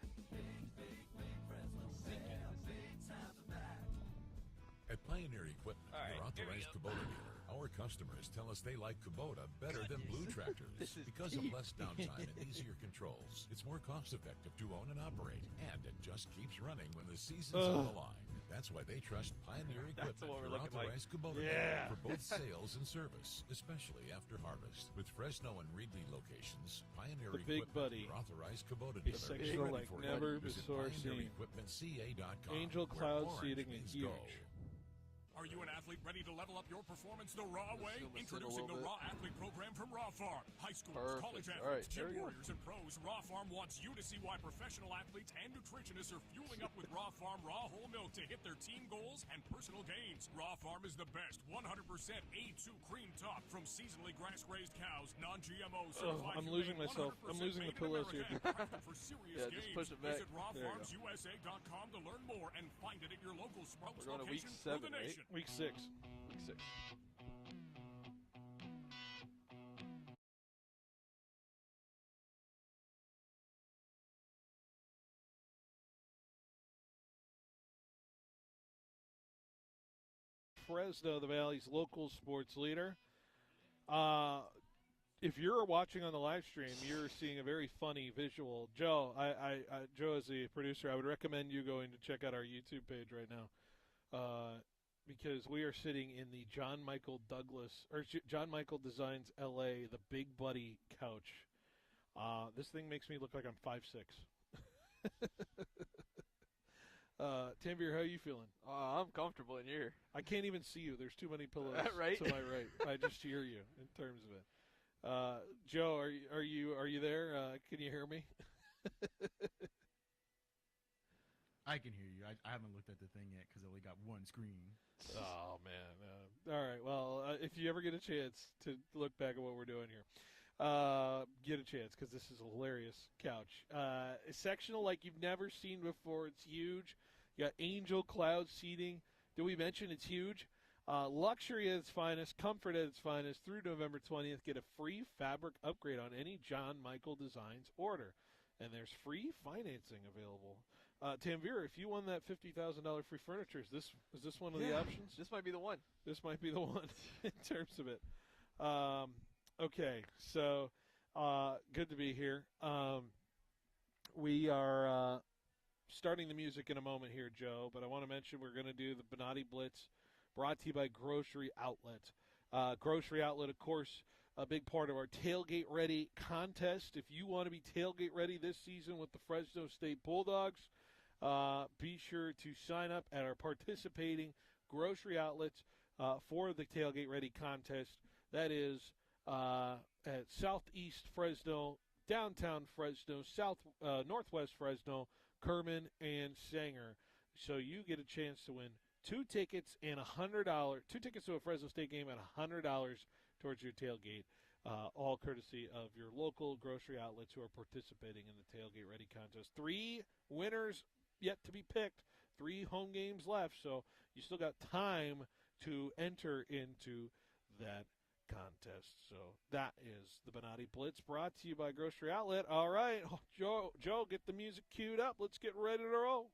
At Pioneer Equipment, your authorized Kubota dealer, our customers tell us they like Kubota better than Blue Tractors because of less downtime and easier controls. It's more cost-effective to own and operate, and it just keeps running when the season's on the line. That's why they trust Pioneer Equipment, your authorized Kubota dealer, for both sales and service, especially after harvest. With Fresno and Reedley locations, Pioneer The big Equipment, buddy. your authorized Kubota He's dealer, sectional is ready like for never you. Visit before seen. PioneerEquipmentCA.com. Angel where Cloud orange seating is means huge. go. Are you an athlete ready to level up your performance the raw way? Zoom us in a Introducing the little Raw Athlete Program from Raw Farm. High schools, Perfect. college All right, athletes, there gym we go. warriors, and pros, Raw Farm wants you to see why professional athletes and nutritionists are fueling up with Raw Farm raw whole milk to hit their team goals and personal gains. Raw Farm is the best 100% A2 cream top from seasonally grass-raised cows, non-GMO certified. I'm losing myself. I'm losing the pillows here. For serious Yeah, just gains. push it back. Visit There you go. rawfarmsusa.com to learn more and find it at your local Sprouts We're going to week location 7, through the right? nation. Week 6. Week 6. Fresno, the Valley's local sports leader. If you're watching on the live stream, you're seeing a very funny visual. Joe, Joe, as the producer, I would recommend you going to check out our YouTube page right now, because we are sitting in the John Michael Designs LA, the Big Buddy couch. This thing makes me look like I'm 5'6". Tanvir, how are you feeling? I'm comfortable in here. I can't even see you. There's too many pillows Right? to my right. I just hear you in terms of it. Joe, are you there? Can you hear me? I can hear you. I haven't looked at the thing yet because I only got one screen. Oh man. All right. Well, if you ever get a chance to look back at what we're doing here, get a chance because this is a hilarious couch. Sectional like you've never seen before. It's huge. You got angel cloud seating. Did we mention it's huge? Luxury at its finest, comfort at its finest. Through November 20th, get a free fabric upgrade on any John Michael Designs order. And there's free financing available. Tanvir, if you won that $50,000 free furniture, is this one of the options? This might be the one. This might be the one in terms of it. Okay, so good to be here. We are starting the music in a moment here, Joe, but I want to mention we're going to do the Benotti Blitz brought to you by Grocery Outlet. Grocery Outlet, of course, a big part of our Tailgate Ready contest. If you want to be Tailgate Ready this season with the Fresno State Bulldogs, be sure to sign up at our participating grocery outlets for the Tailgate Ready contest. That is at Southeast Fresno, Downtown Fresno, Northwest Fresno, Kerman, and Sanger. So you get a chance to win 2 tickets and $100. 2 tickets to a Fresno State game and $100 towards your tailgate. All courtesy of your local grocery outlets who are participating in the Tailgate Ready contest. 3 winners yet to be picked. 3 home games left, so you still got time to enter into that contest. So that is the Benotti Blitz brought to you by Grocery Outlet. All right, Joe, get the music queued up. Let's get ready to roll.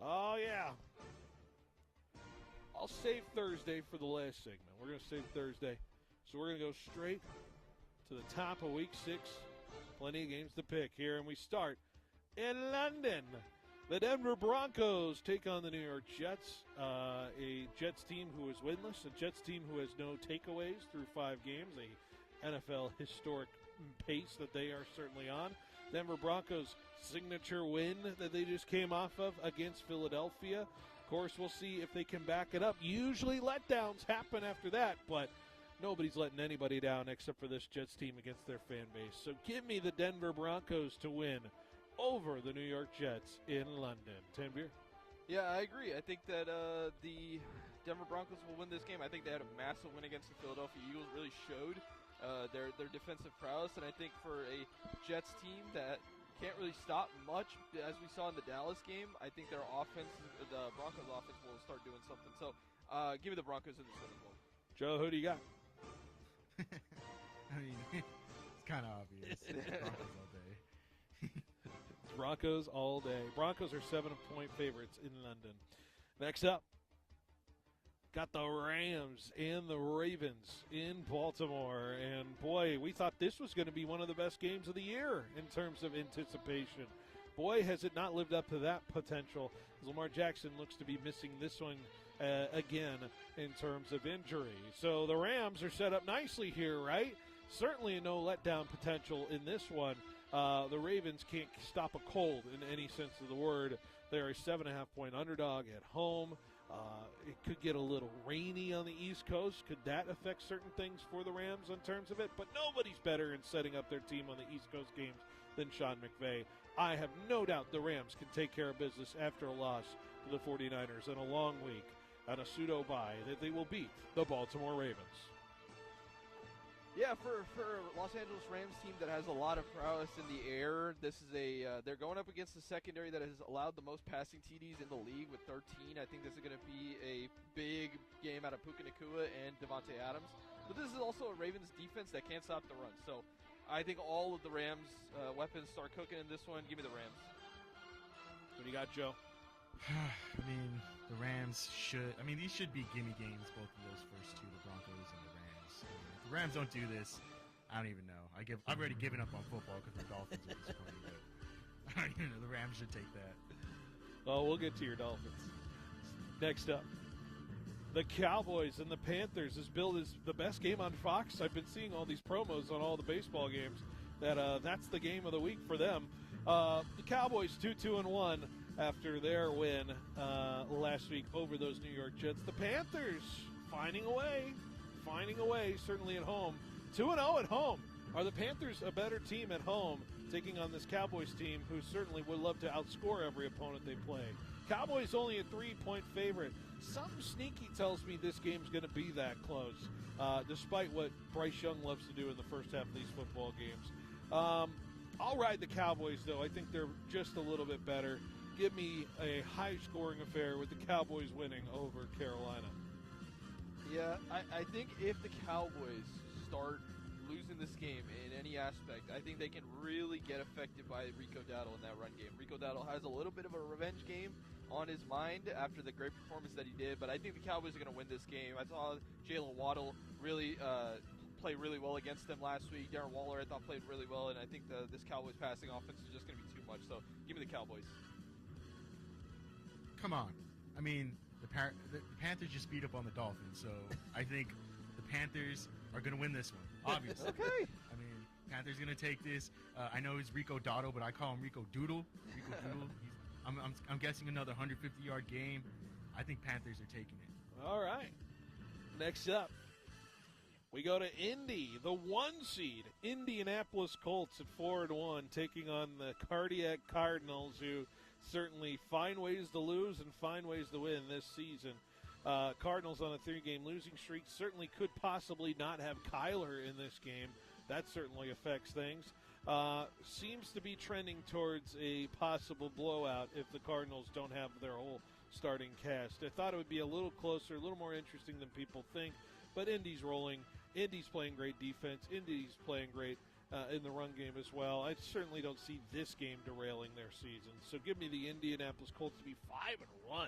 Oh, yeah. I'll save Thursday for the last segment. We're going to save Thursday. So we're going to go straight to the top of Week 6 Plenty of games to pick here, and we start in London. The Denver Broncos take on the New York Jets, a Jets team who is winless, a Jets team who has no takeaways through 5 games, a NFL historic pace that they are certainly on. Denver Broncos' signature win that they just came off of against Philadelphia. Of course, we'll see if they can back it up. Usually letdowns happen after that, but nobody's letting anybody down except for this Jets team against their fan base. So give me the Denver Broncos to win over the New York Jets in London. Tanvir? Yeah, I agree. I think that the Denver Broncos will win this game. I think they had a massive win against the Philadelphia Eagles, really showed their defensive prowess, and I think for a Jets team that can't really stop much, as we saw in the Dallas game, I think their offense, the Broncos offense, will start doing something. So give me the Broncos in this one as well. Joe, who do you got? I mean, it's kind of obvious. Broncos all day. Broncos all day. Broncos are 7-point favorites in London. Next up, got the Rams and the Ravens in Baltimore. And, boy, we thought this was going to be one of the best games of the year in terms of anticipation. Boy, has it not lived up to that potential, as Lamar Jackson looks to be missing this one again in terms of injury. So the Rams are set up nicely here, right? Certainly no letdown potential in this one. The Ravens can't stop a cold in any sense of the word. They're a 7.5-point underdog at home. It could get a little rainy on the East Coast. Could that affect certain things for the Rams in terms of it? But nobody's better in setting up their team on the East Coast games than Sean McVay. I have no doubt the Rams can take care of business after a loss to the 49ers and a long week and a pseudo-bye that they will beat the Baltimore Ravens. Yeah, for a Los Angeles Rams team that has a lot of prowess in the air, this is they're going up against the secondary that has allowed the most passing TDs in the league with 13. I think this is going to be a big game out of Puka Nacua and Devontae Adams. But this is also a Ravens defense that can't stop the run. So I think all of the Rams' weapons start cooking in this one. Give me the Rams. What do you got, Joe? I mean, the Rams should. I mean, these should be gimme games, both of those first two, the Broncos and the Rams. I mean, if the Rams don't do this, I don't even know. I've already given up on football because the Dolphins are disappointing. But I don't even know. The Rams should take that. Well, we'll get to your Dolphins. Next up, the Cowboys and the Panthers. This build is the best game on Fox. I've been seeing all these promos on all the baseball games. That's the game of the week for them. The Cowboys 2-1 after their win last week over those New York Jets. The Panthers finding a way, certainly at home. 2-0 at home. Are the Panthers a better team at home, taking on this Cowboys team who certainly would love to outscore every opponent they play? Cowboys only a 3-point favorite. Something sneaky tells me this game's going to be that close, despite what Bryce Young loves to do in the first half of these football games. I'll ride the Cowboys, though. I think they're just a little bit better. Give me a high-scoring affair with the Cowboys winning over Carolina. Yeah, I think if the Cowboys start losing this game in any aspect, I think they can really get affected by Rico Dowdle in that run game. Rico Dowdle has a little bit of a revenge game on his mind after the great performance that he did, but I think the Cowboys are going to win this game. I saw Jalen Waddle really play really well against them last week. Darren Waller, I thought, played really well, and I think this Cowboys passing offense is just going to be too much. So give me the Cowboys. Come on. I mean, the Panthers just beat up on the Dolphins, so I think the Panthers are going to win this one, obviously. Okay. I mean, Panthers going to take this. I know he's Rico Dotto, but I call him Rico Doodle. Rico Doodle. I'm guessing another 150-yard game. I think Panthers are taking it. All right. Next up, we go to Indy, the 1 seed. Indianapolis Colts at 4-1, taking on the Cardiac Cardinals, who certainly find ways to lose and find ways to win this season. Cardinals on a 3-game losing streak certainly could possibly not have Kyler in this game. That certainly affects things. Seems to be trending towards a possible blowout if the Cardinals don't have their whole starting cast. I thought it would be a little closer, a little more interesting than people think, but Indy's rolling. Indy's playing great defense. Indy's playing great in the run game as well. I certainly don't see this game derailing their season. So give me the Indianapolis Colts to be 5-1.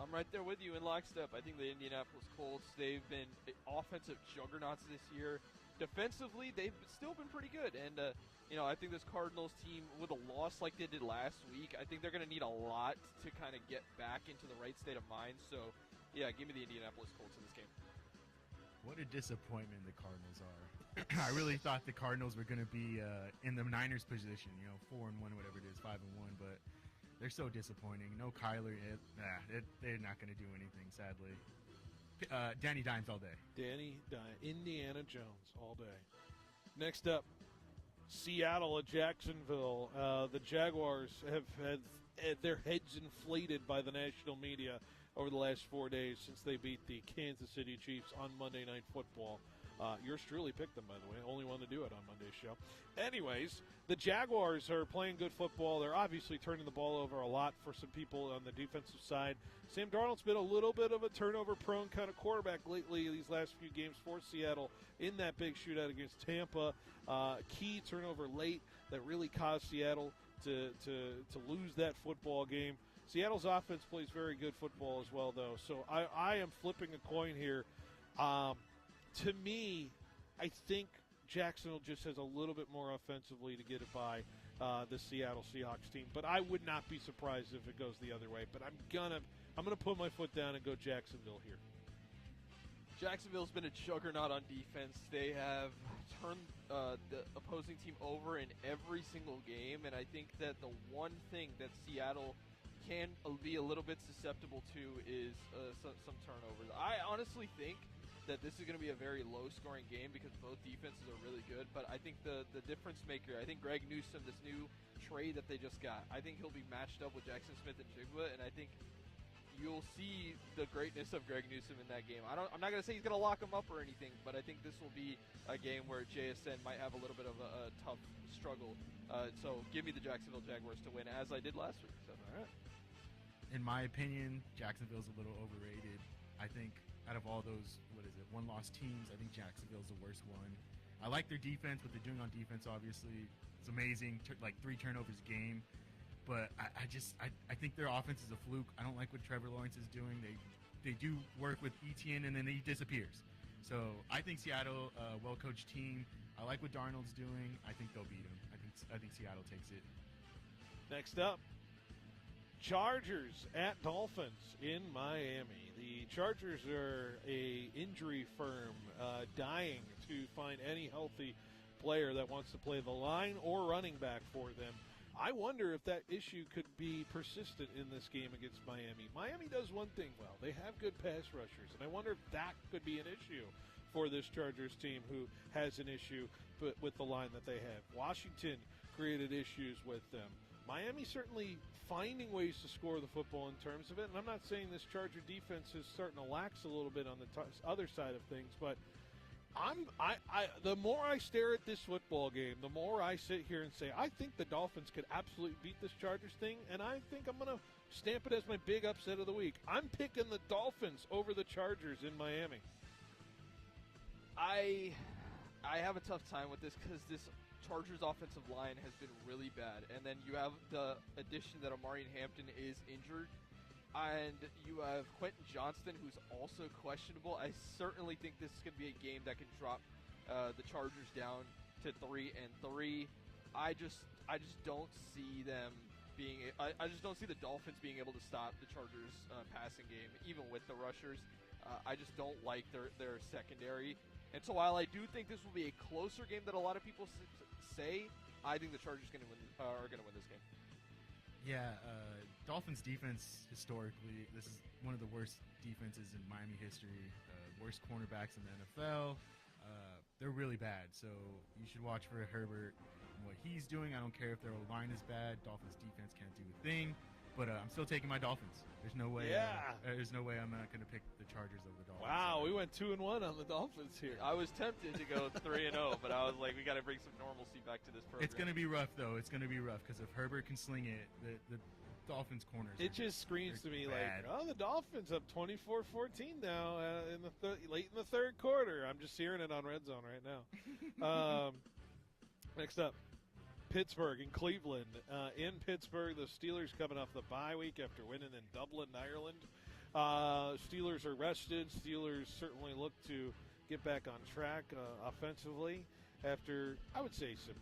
I'm right there with you in lockstep. I think the Indianapolis Colts, they've been offensive juggernauts this year. defensively, they've still been pretty good. And, I think this Cardinals team, with a loss like they did last week, I think they're going to need a lot to kind of get back into the right state of mind. So, yeah, give me the Indianapolis Colts in this game. What a disappointment the Cardinals are. I really thought the Cardinals were going to be in the Niners position, 4-1, whatever it is, 5-1, but they're so disappointing. No Kyler. They're not going to do anything, sadly. Danny Dimes all day. Danny Dimes. Indiana Jones all day. Next up, Seattle at Jacksonville. The Jaguars have had their heads inflated by the national media over the last 4 days since they beat the Kansas City Chiefs on Monday Night Football. Yours truly picked them, by the way. Only one to do it on Monday's show. Anyways, the Jaguars are playing good football. They're obviously turning the ball over a lot for some people on the defensive side. Sam Darnold's been a little bit of a turnover-prone kind of quarterback lately these last few games for Seattle in that big shootout against Tampa. Key turnover late that really caused Seattle to lose that football game. Seattle's offense plays very good football as well, though. So I am flipping a coin here. To me, I think Jacksonville just has a little bit more offensively to get it by the Seattle Seahawks team. But I would not be surprised if it goes the other way. But I'm gonna put my foot down and go Jacksonville here. Jacksonville's been a juggernaut on defense. They have turned the opposing team over in every single game, and I think that the one thing that Seattle can be a little bit susceptible to is some turnovers. I honestly think that this is going to be a very low-scoring game because both defenses are really good, but I think the difference maker, I think Greg Newsome, this new trade that they just got, I think he'll be matched up with Jackson Smith and Jigba, and I think you'll see the greatness of Greg Newsome in that game. I'm not going to say he's going to lock him up or anything, but I think this will be a game where JSN might have a little bit of a tough struggle. So give me the Jacksonville Jaguars to win, as I did last week. So, all right. In my opinion, Jacksonville's a little overrated. I think out of all those, one-loss teams, I think Jacksonville's the worst one. I like their defense, what they're doing on defense, obviously. It's amazing, 3 turnovers a game. But I think their offense is a fluke. I don't like what Trevor Lawrence is doing. They do work with Etienne, and then he disappears. So I think Seattle, well-coached team. I like what Darnold's doing. I think they'll beat him. I think Seattle takes it. Next up, Chargers at Dolphins in Miami. The Chargers are a injury firm, dying to find any healthy player that wants to play the line or running back for them. I wonder if that issue could be persistent in this game against Miami. Miami does one thing well. They have good pass rushers, and I wonder if that could be an issue for this Chargers team who has an issue with the line that they have. Washington created issues with them. Miami certainly finding ways to score the football in terms of it, and I'm not saying this Charger defense is starting to lax a little bit on the other side of things, but the more I stare at this football game, the more I sit here and say, I think the Dolphins could absolutely beat this Chargers thing, and I think I'm going to stamp it as my big upset of the week. I'm picking the Dolphins over the Chargers in Miami. I have a tough time with this because this Chargers offensive line has been really bad, and then you have the addition that Amari Hampton is injured, and you have Quentin Johnston, who's also questionable. I certainly think this is going to be a game that can drop the Chargers down to 3-3. I just don't see them being. I just don't see the Dolphins being able to stop the Chargers' passing game, even with the rushers. I just don't like their secondary. And so while I do think this will be a closer game than a lot of people say, I think the Chargers are going to win this game. Yeah, Dolphins defense, historically, this is one of the worst defenses in Miami history, worst cornerbacks in the NFL. They're really bad, so you should watch for Herbert and what he's doing. I don't care if their line is bad. Dolphins defense can't do a thing, but I'm still taking my Dolphins. There's no way. There's no way I'm not going to pick the Chargers over the Dolphins. Wow, we went 2-1 on the Dolphins here. I was tempted to go 3-0, but I was like, we got to bring some normalcy back to this program. It's going to be rough, though. It's going to be rough because if Herbert can sling it, the Dolphins corners. It just screams to me bad. like, oh, the Dolphins up 24-14 now late in the third quarter. I'm just hearing it on Red Zone right now. Next up, Pittsburgh and Cleveland. In Pittsburgh, the Steelers coming off the bye week after winning in Dublin, Ireland. Steelers are rested. Steelers certainly look to get back on track offensively after, I would say, some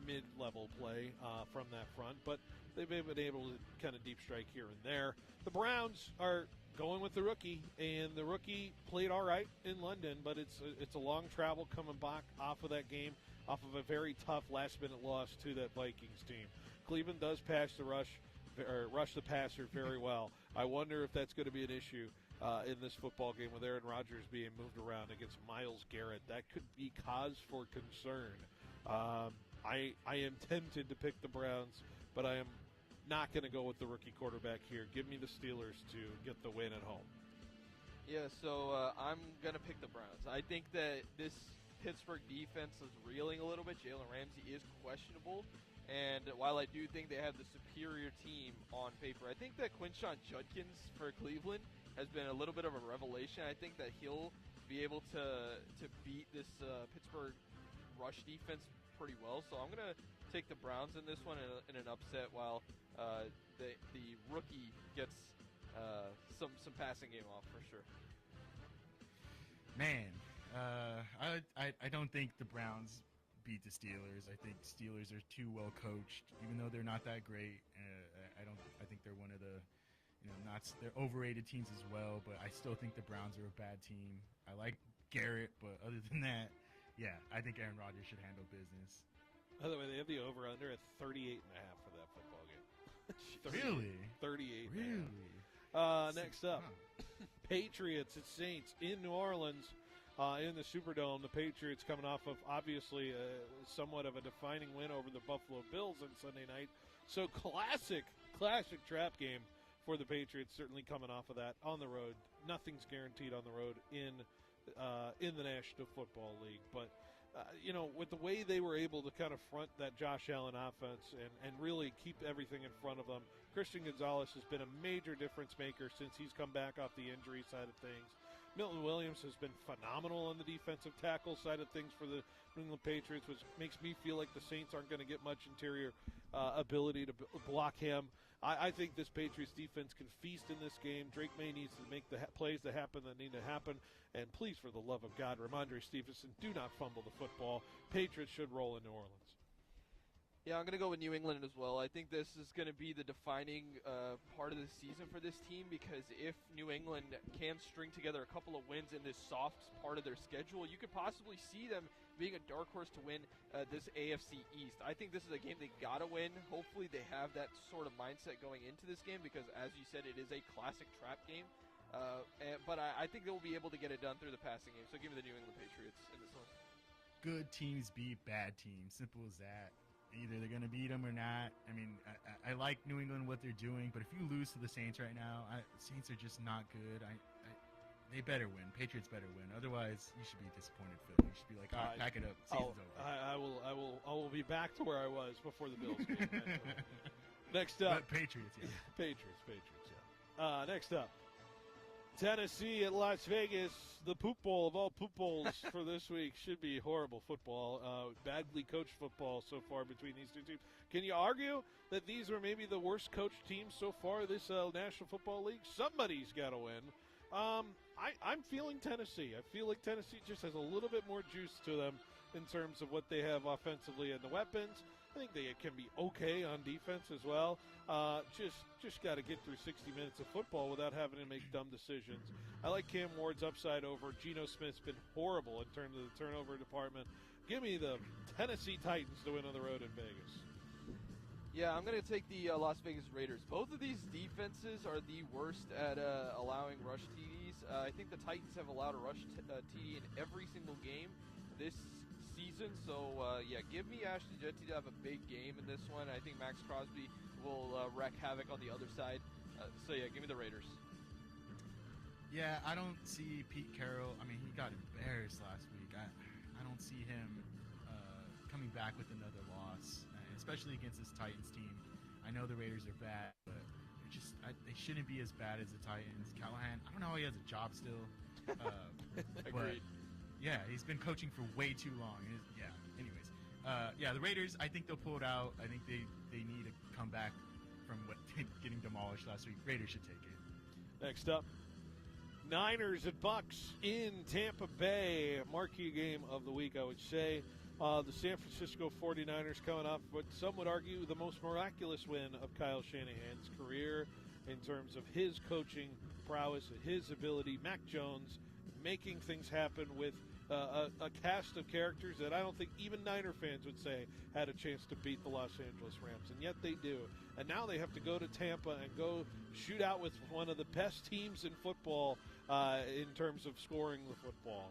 mid-level play from that front, but they've been able to kind of deep strike here and there. The Browns are going with the rookie, and the rookie played all right in London, but it's a long travel coming back off of that game, off of a very tough last-minute loss to that Vikings team. Cleveland does rush the passer very well. I wonder if that's going to be an issue in this football game with Aaron Rodgers being moved around against Myles Garrett. That could be cause for concern. I am tempted to pick the Browns, but I am not going to go with the rookie quarterback here. Give me the Steelers to get the win at home. Yeah, so I'm going to pick the Browns. I think that this Pittsburgh defense is reeling a little bit. Jalen Ramsey is questionable. And while I do think they have the superior team on paper, I think that Quinshon Judkins for Cleveland has been a little bit of a revelation. I think that he'll be able to beat this Pittsburgh rush defense pretty well. So I'm going to take the Browns in this one in an upset, while the rookie gets some passing game off for sure. Man, I don't think the Browns beat the Steelers. I think Steelers are too well coached, even though they're not that great. I think they're one of the, they're overrated teams as well. But I still think the Browns are a bad team. I like Garrett, but other than that, yeah, I think Aaron Rodgers should handle business. By the way, they have the over/under at 38.5 for that football game. Really? 38. Really? Next up, Patriots at Saints in New Orleans. In the Superdome, the Patriots coming off of, obviously, somewhat of a defining win over the Buffalo Bills on Sunday night. So classic trap game for the Patriots, certainly coming off of that on the road. Nothing's guaranteed on the road in the National Football League. But, with the way they were able to kind of front that Josh Allen offense and really keep everything in front of them, Christian Gonzalez has been a major difference maker since he's come back off the injury side of things. Milton Williams has been phenomenal on the defensive tackle side of things for the New England Patriots, which makes me feel like the Saints aren't going to get much interior ability to block him. I think this Patriots defense can feast in this game. Drake May needs to make the plays that need to happen. And please, for the love of God, Ramondre Stevenson, do not fumble the football. Patriots should roll in New Orleans. Yeah, I'm going to go with New England as well. I think this is going to be the defining part of the season for this team, because if New England can string together a couple of wins in this soft part of their schedule, you could possibly see them being a dark horse to win this AFC East. I think this is a game they got to win. Hopefully they have that sort of mindset going into this game, because, as you said, it is a classic trap game. But I think they'll be able to get it done through the passing game. So give me the New England Patriots in this one. Good teams beat bad teams. Simple as that. Either they're going to beat them or not. I mean, I like New England, what they're doing, but if you lose to the Saints right now, Saints are just not good. They better win. Patriots better win. Otherwise, you should be disappointed, Phil. You should be like, all right, pack it up. Season's over. I will be back to where I was before the Bills game. Next up. But Patriots, yeah. Patriots, yeah. Next up. Tennessee at Las Vegas, the poop bowl of all poop bowls for this week. Should be horrible football, badly coached football so far between these two teams. Can you argue that these were maybe the worst coached teams so far this National Football League? Somebody's got to win. I'm feeling Tennessee. I feel like Tennessee just has a little bit more juice to them in terms of what they have offensively and the weapons. I think they can be okay on defense as well. Just got to get through 60 minutes of football without having to make dumb decisions. I like Cam Ward's upside over. Geno Smith's been horrible in terms of the turnover department. Give me the Tennessee Titans to win on the road in Vegas. Yeah, I'm going to take the Las Vegas Raiders. Both of these defenses are the worst at allowing rush TDs. I think the Titans have allowed a rush TD in every single game this season. So, give me Ashton Jeanty to have a big game in this one. I think Max Crosby will wreak havoc on the other side. Give me the Raiders. Yeah, I don't see Pete Carroll. I mean, he got embarrassed last week. I don't see him coming back with another loss, especially against this Titans team. I know the Raiders are bad, but they shouldn't be as bad as the Titans. Callahan, I don't know how he has a job still. Agreed. Yeah, he's been coaching for way too long. Anyways. The Raiders, I think they'll pull it out. I think they need to come back from getting demolished last week. Raiders should take it. Next up, Niners at Bucks in Tampa Bay. Marquee game of the week, I would say. The San Francisco 49ers coming off what some would argue the most miraculous win of Kyle Shanahan's career in terms of his coaching prowess and his ability. Mac Jones making things happen with a cast of characters that I don't think even Niner fans would say had a chance to beat the Los Angeles Rams, and yet they do. And now they have to go to Tampa and go shoot out with one of the best teams in football in terms of scoring the football.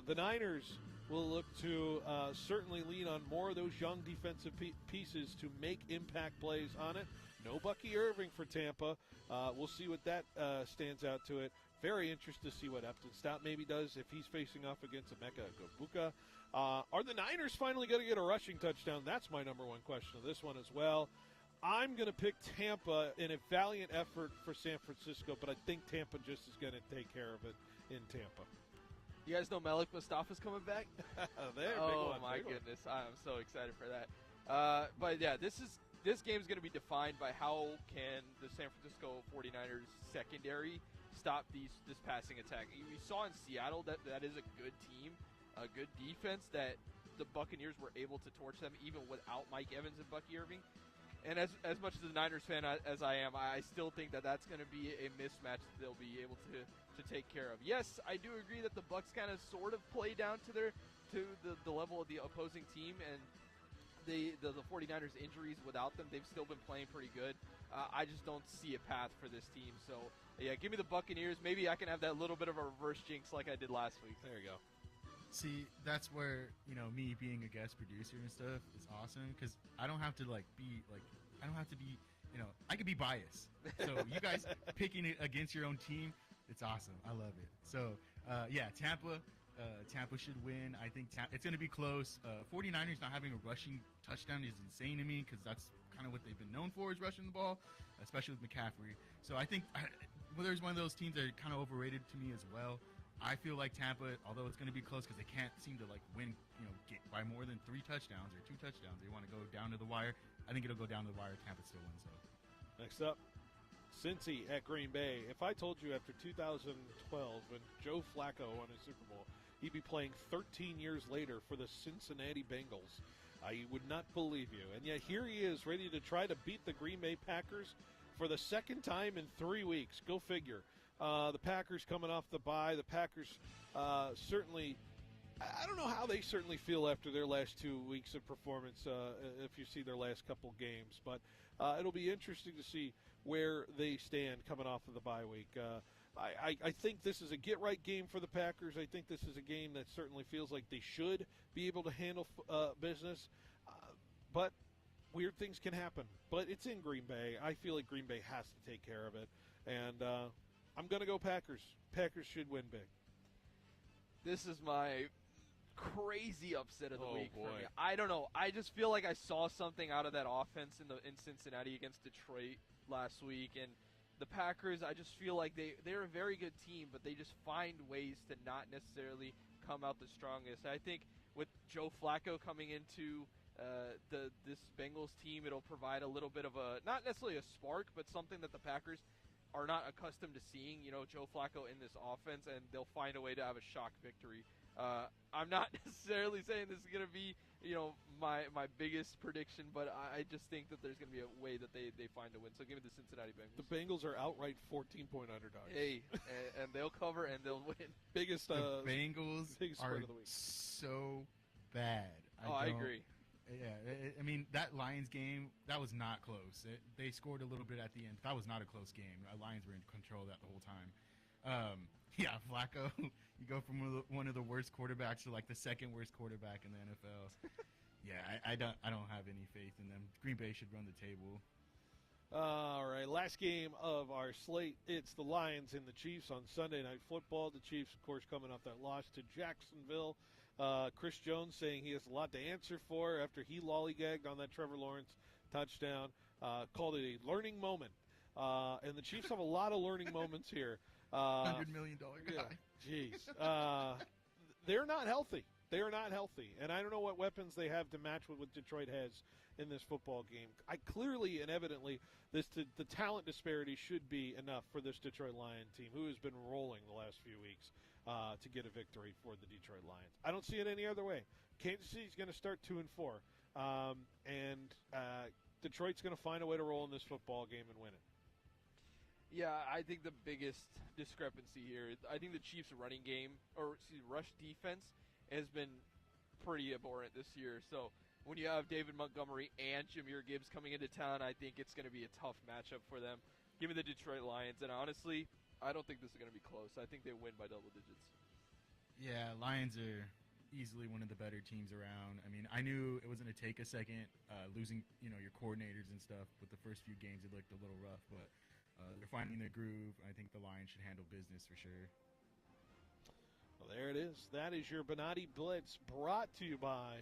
The Niners will look to certainly lean on more of those young defensive pieces to make impact plays on it. No Bucky Irving for Tampa. We'll see what that stands out to it. Very interested to see what Upton Stout maybe does if he's facing off against Emeka Egbuka. Are the Niners finally going to get a rushing touchdown? That's my number one question of this one as well. I'm going to pick Tampa in a valiant effort for San Francisco, but I think Tampa just is going to take care of it in Tampa. You guys know Malik Mustafa's coming back? Oh, my goodness. I'm so excited for that. But, yeah, this game is going to be defined by how can the San Francisco 49ers secondary stop this passing attack. We saw in Seattle that is a good team, a good defense, that the Buccaneers were able to torch them even without Mike Evans and Bucky Irving. And as much as a Niners fan as I am, I still think that that's going to be a mismatch that they'll be able to take care of. Yes, I do agree that the Bucs kind of sort of play down to the level of the opposing team, and the 49ers injuries without them, they've still been playing pretty good. I just don't see a path for this team. So, yeah, give me the Buccaneers. Maybe I can have that little bit of a reverse jinx like I did last week. There you go. See, that's where, me being a guest producer and stuff is awesome because I don't have to, I could be biased. So you guys picking it against your own team, it's awesome. I love it. So, Tampa should win. I think it's going to be close. 49ers not having a rushing touchdown is insane to me because that's kind of what they've been known for is rushing the ball, especially with McCaffrey. So I think there's one of those teams that are kind of overrated to me as well. I feel like Tampa, although it's going to be close because they can't seem to win, get by more than 3 touchdowns or 2 touchdowns. They want to go down to the wire. I think it'll go down to the wire. Tampa still wins though. Next up, Cincy at Green Bay. If I told you after 2012 when Joe Flacco won his Super Bowl, he'd be playing 13 years later for the Cincinnati Bengals, I would not believe you. And yet here he is ready to try to beat the Green Bay Packers for the second time in 3 weeks. Go figure. The Packers coming off the bye. The Packers certainly, I don't know how they certainly feel after their last 2 weeks of performance if you see their last couple games. But it'll be interesting to see where they stand coming off of the bye week. I think this is a get-right game for the Packers. I think this is a game that certainly feels like they should be able to handle business. But weird things can happen. But it's in Green Bay. I feel like Green Bay has to take care of it. And I'm going to go Packers. Packers should win big. This is my crazy upset of the week boy. for me. I don't know. I just feel like I saw something out of that offense in Cincinnati against Detroit last week, and the Packers, I just feel like they're a very good team, but they just find ways to not necessarily come out the strongest. I think with Joe Flacco coming into this Bengals team, it'll provide a little bit of a, not necessarily a spark, but something that the Packers are not accustomed to seeing, Joe Flacco in this offense, and they'll find a way to have a shock victory. I'm not necessarily saying this is going to be, my biggest prediction, but I just think that there's going to be a way that they find a win. So give me the Cincinnati Bengals. The Bengals are outright 14-point underdogs. Hey, and they'll cover and they'll win. Biggest the Bengals biggest are of the week. So bad. I agree. Yeah, I mean, that Lions game, that was not close. They scored a little bit at the end. That was not a close game. Lions were in control that the whole time. Yeah, Flacco, you go from one of the worst quarterbacks to the second worst quarterback in the NFL. Yeah, I don't have any faith in them. Green Bay should run the table. All right, last game of our slate. It's the Lions and the Chiefs on Sunday Night Football. The Chiefs, of course, coming off that loss to Jacksonville. Chris Jones saying he has a lot to answer for after he lollygagged on that Trevor Lawrence touchdown. Called it a learning moment. And the Chiefs have a lot of learning moments here. $100 million guy. Yeah, jeez. They're not healthy. They are not healthy, and I don't know what weapons they have to match what Detroit has in this football game. Clearly and evidently, the talent disparity should be enough for this Detroit Lion team, who has been rolling the last few weeks, to get a victory for the Detroit Lions. I don't see it any other way. Kansas City's going to start 2-4, and Detroit's going to find a way to roll in this football game and win it. Yeah, I think the biggest discrepancy here, I think the Chiefs' running game, rush defense, has been pretty abhorrent this year. So when you have David Montgomery and Jahmyr Gibbs coming into town, I think it's going to be a tough matchup for them. Give me the Detroit Lions, and honestly, I don't think this is going to be close. I think they win by double digits. Yeah, Lions are easily one of the better teams around. I mean, I knew it was going to take a second, losing your coordinators and stuff. With the first few games, it looked a little rough, but they're finding their groove. I think the Lions should handle business for sure. Well, there it is. That is your Benotti Blitz, brought to you by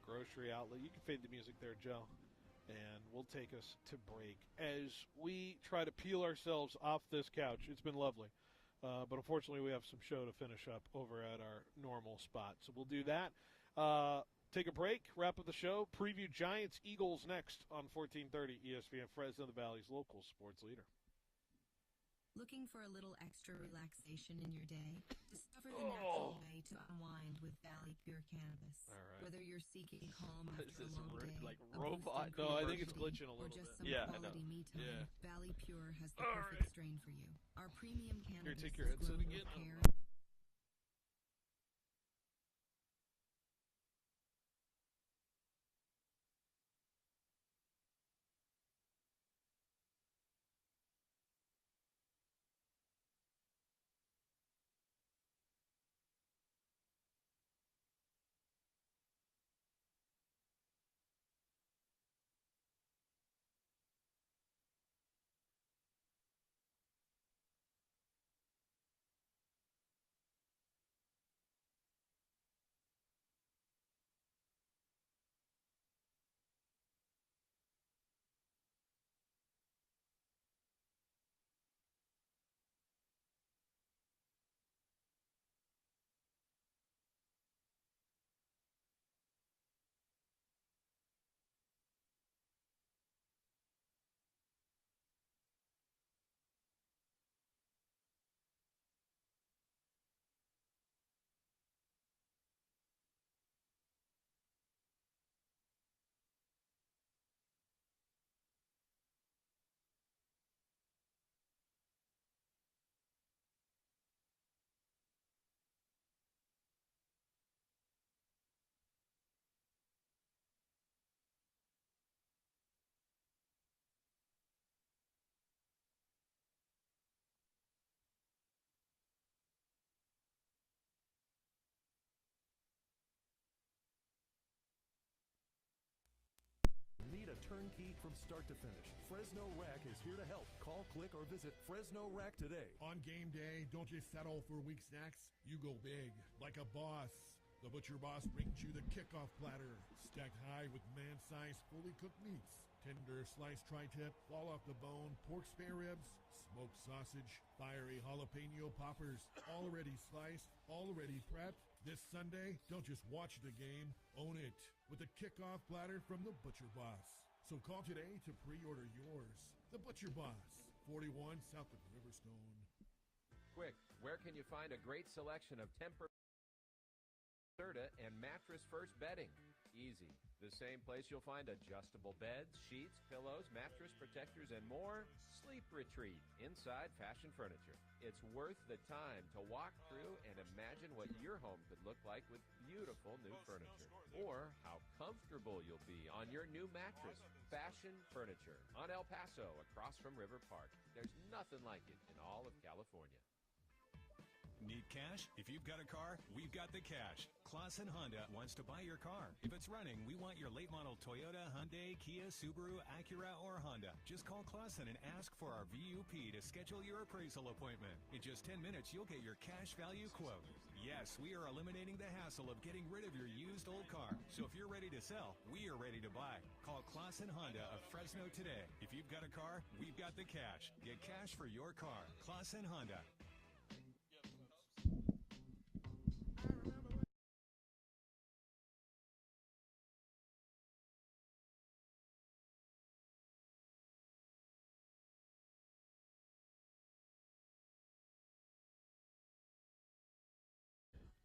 Grocery Outlet. You can fade the music there, Joe, and we'll take us to break as we try to peel ourselves off this couch. It's been lovely, but unfortunately we have some show to finish up over at our normal spot, so we'll do that. Take a break, wrap up the show, preview Giants-Eagles next on 1430 ESPN Fresno, the Valley's local sports leader. Looking for a little extra relaxation in your day? Discover the natural way to unwind with Valley Pure Cannabis. All right. Whether you're seeking calm Is after a this long day, like a robot? boost in No, I think it's creativity, glitching a or little just bit. some Yeah, I quality know. me time, Yeah. Valley Pure has the All perfect right. strain for you. Our premium cannabis take your is headset grown again. with care. Need a turnkey from start to finish? Fresno Rack is here to help. Call, click, or visit Fresno Rack today. On game day, don't just settle for weak snacks. You go big, like a boss. The Butcher Boss brings you the kickoff platter, stacked high with man-sized, fully cooked meats. Tender sliced tri-tip, fall off the bone, pork spare ribs, smoked sausage, fiery jalapeno poppers, already sliced, already prepped. This Sunday, don't just watch the game, own it with a kickoff platter from the Butcher Boss. So call today to pre-order yours. The Butcher Boss, 41 south of Riverstone. Quick, where can you find a great selection of Tempur and Mattress First bedding? Easy. The same place you'll find adjustable beds, sheets, pillows, mattress protectors, and more. Sleep Retreat inside Fashion Furniture. It's worth the time to walk through and imagine what your home could look like with beautiful new furniture. Or how comfortable you'll be on your new mattress. Fashion Furniture on El Paso across from River Park. There's nothing like it in all of California. Need cash? If you've got a car, we've got the cash. Clausen Honda wants to buy your car. If it's running, we want your late model Toyota, Hyundai, Kia, Subaru, Acura, or Honda. Just call Clausen and ask for our VUP to schedule your appraisal appointment. In just 10 minutes, you'll get your cash value quote. Yes, we are eliminating the hassle of getting rid of your used old car. So if you're ready to sell, we are ready to buy. Call Clausen Honda of Fresno today. If you've got a car, we've got the cash. Get cash for your car. Clausen Honda.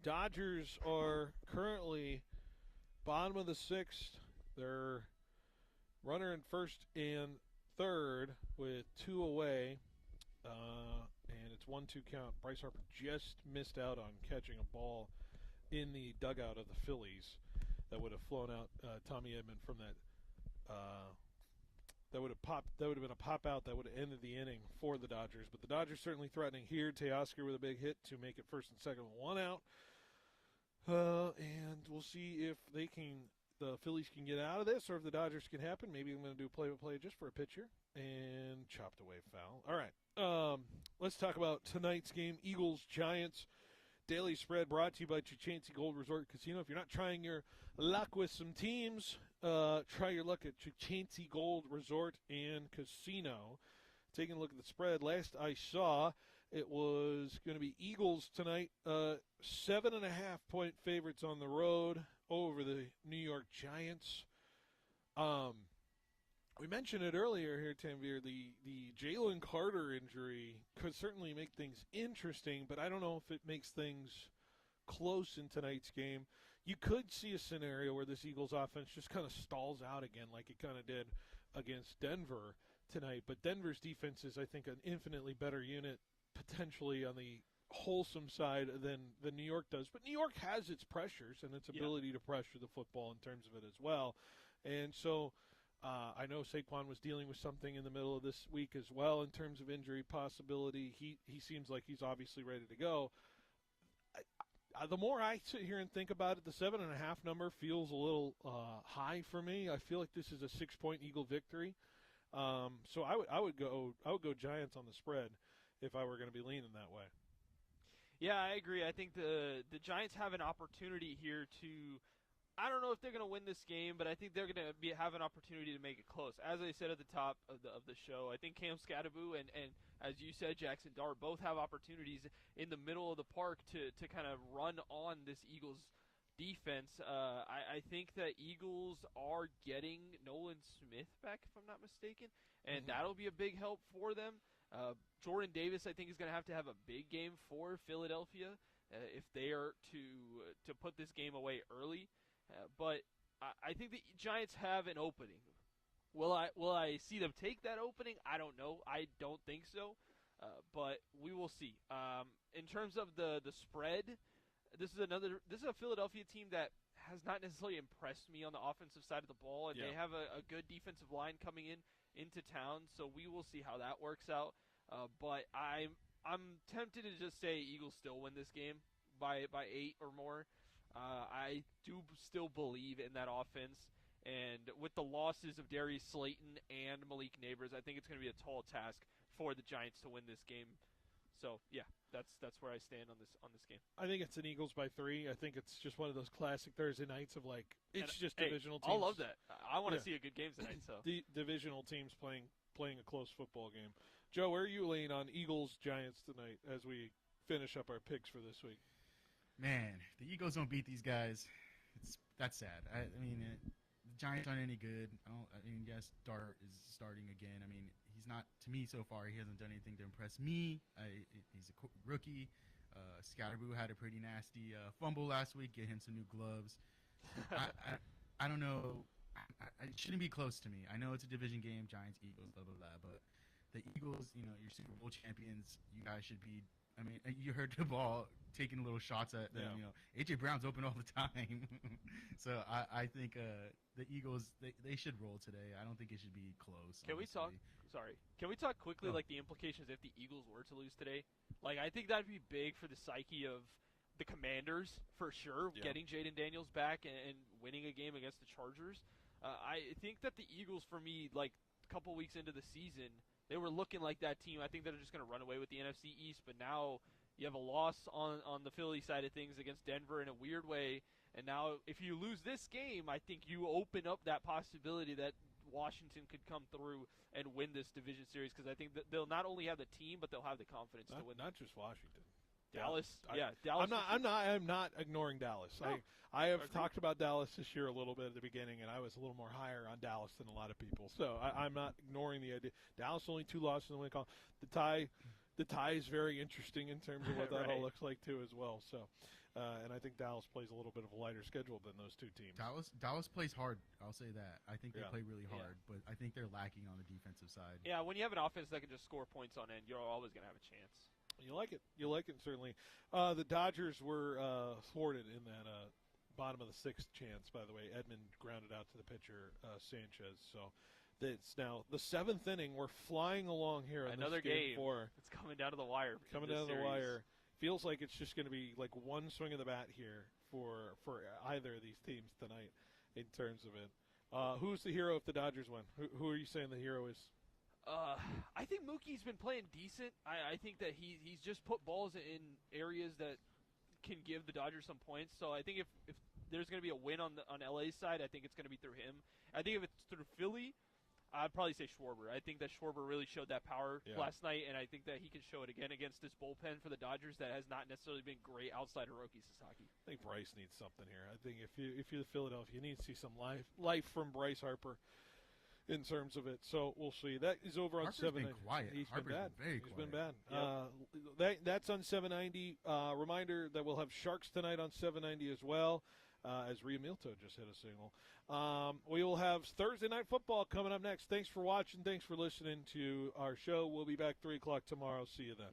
Dodgers are currently bottom of the 6th. They're runner in first and third with 2 away. And it's 1-2 count. Bryce Harper just missed out on catching a ball in the dugout of the Phillies that would have flown out Tommy Edman from that. That would have been a pop out that would have ended the inning for the Dodgers. But the Dodgers certainly threatening here. Teoscar with a big hit to make it first and second with 1 out. And we'll see if the Phillies can get out of this, or if the Dodgers can happen. Maybe I'm going to do play-by-play just for a pitch here. And chopped away foul. All right. Let's talk about tonight's game. Eagles-Giants. Daily spread brought to you by Chuchancy Gold Resort Casino. If you're not trying your luck with some teams, try your luck at Chuchancy Gold Resort and Casino. Taking a look at the spread, last I saw, it was going to be Eagles tonight. 7.5-point favorites on the road over the New York Giants. We mentioned it earlier here, Tanvir. The Jalen Carter injury could certainly make things interesting, but I don't know if it makes things close in tonight's game. You could see a scenario where this Eagles offense just kind of stalls out again like it kind of did against Denver tonight. But Denver's defense is, I think, an infinitely better unit potentially on the wholesome side than New York does. But New York has its pressures and its ability to pressure the football in terms of it as well. And so I know Saquon was dealing with something in the middle of this week as well in terms of injury possibility. He seems like he's obviously ready to go. The more I sit here and think about it, the 7.5 number feels a little high for me. I feel like this is a 6-point Eagle victory. So I would go Giants on the spread if I were going to be leaning that way. Yeah, I agree. I think the Giants have an opportunity here to. I don't know if they're going to win this game, but I think they're going to have an opportunity to make it close. As I said at the top of the show, I think Cam Scatterbu and as you said, Jackson Dart both have opportunities in the middle of the park to kind of run on this Eagles defense. I think that Eagles are getting Nolan Smith back, if I'm not mistaken, and that'll be a big help for them. Jordan Davis, I think, is going to have a big game for Philadelphia if they are to put this game away early. But I think the Giants have an opening. Will I see them take that opening? I don't know. I don't think so. But we will see. In terms of the spread, this is a Philadelphia team that has not necessarily impressed me on the offensive side of the ball, and they have a good defensive line coming into town. So we will see how that works out. But I'm tempted to just say Eagles still win this game by 8 or more. I do still believe in that offense, and with the losses of Darius Slayton and Malik Neighbors, I think it's going to be a tall task for the Giants to win this game. So yeah, that's where I stand on this game. I think it's an Eagles by 3. I think it's just one of those classic Thursday nights of divisional teams. I'll love that. I want to see a good game tonight. So the divisional teams playing a close football game. Joe, where are you laying on Eagles Giants tonight as we finish up our picks for this week? Man, the Eagles don't beat these guys. That's sad. I mean, the Giants aren't any good. Yes, Dart is starting again. I mean, he's not, to me so far, he hasn't done anything to impress me. He's a rookie. Scatterbu had a pretty nasty fumble last week. Get him some new gloves. I don't know. It shouldn't be close to me. I know it's a division game, Giants, Eagles, blah, blah, blah. But the Eagles, you're Super Bowl champions. You guys should be. I mean, you heard the ball taking little shots at them. A.J. Brown's open all the time. So I think the Eagles, they should roll today. I don't think it should be close. Can we talk quickly, like, the implications if the Eagles were to lose today? Like, I think that'd be big for the psyche of the Commanders, for sure, getting Jaden Daniels back and winning a game against the Chargers. I think that the Eagles, for me, like, a couple weeks into the season, they were looking like that team. I think they're just going to run away with the NFC East, but now you have a loss on the Philly side of things against Denver in a weird way. And now if you lose this game, I think you open up that possibility that Washington could come through and win this division series, because I think that they'll not only have the team, but they'll have the confidence to win. Not just Washington. Dallas. Dallas. I'm not ignoring Dallas. No. I have talked about Dallas this year a little bit at the beginning, and I was a little more higher on Dallas than a lot of people. So I'm not ignoring the idea. Dallas only 2 losses in the win column. The tie is very interesting in terms of what that all looks like too as well. So And I think Dallas plays a little bit of a lighter schedule than those two teams. Dallas plays hard. I'll say that. I think they play really hard, Yeah. but I think they're lacking on the defensive side. Yeah, when you have an offense that can just score points on end, you're always going to have a chance. You like it. You like it, certainly. The Dodgers were thwarted in that bottom of the sixth chance, by the way. Edmund grounded out to the pitcher, Sanchez. So it's now the seventh inning. We're flying along here. Another game. It's coming down to the wire. Coming down to the wire. Feels like it's just going to be like one swing of the bat here for either of these teams tonight in terms of it. Who's the hero if the Dodgers win? Who are you saying the hero is? I think Mookie's been playing decent. I think that he's just put balls in areas that can give the Dodgers some points. So I think if there's going to be a win on LA's side, I think it's going to be through him. I think if it's through Philly, I'd probably say Schwarber. I think that Schwarber really showed that power last night, and I think that he can show it again against this bullpen for the Dodgers that has not necessarily been great outside of Roki Sasaki. I think Bryce needs something here. I think if you're the Philadelphia, you need to see some life from Bryce Harper in terms of it. So we'll see. That is over on Harper's 790. been quiet. He's Harper's been bad. been very He's quiet. been bad. Yep. That's on 790. Reminder that we'll have Sharks tonight on 790 as well. As Ria Milto just hit a single. We will have Thursday Night Football coming up next. Thanks for watching. Thanks for listening to our show. We'll be back 3 o'clock tomorrow. See you then.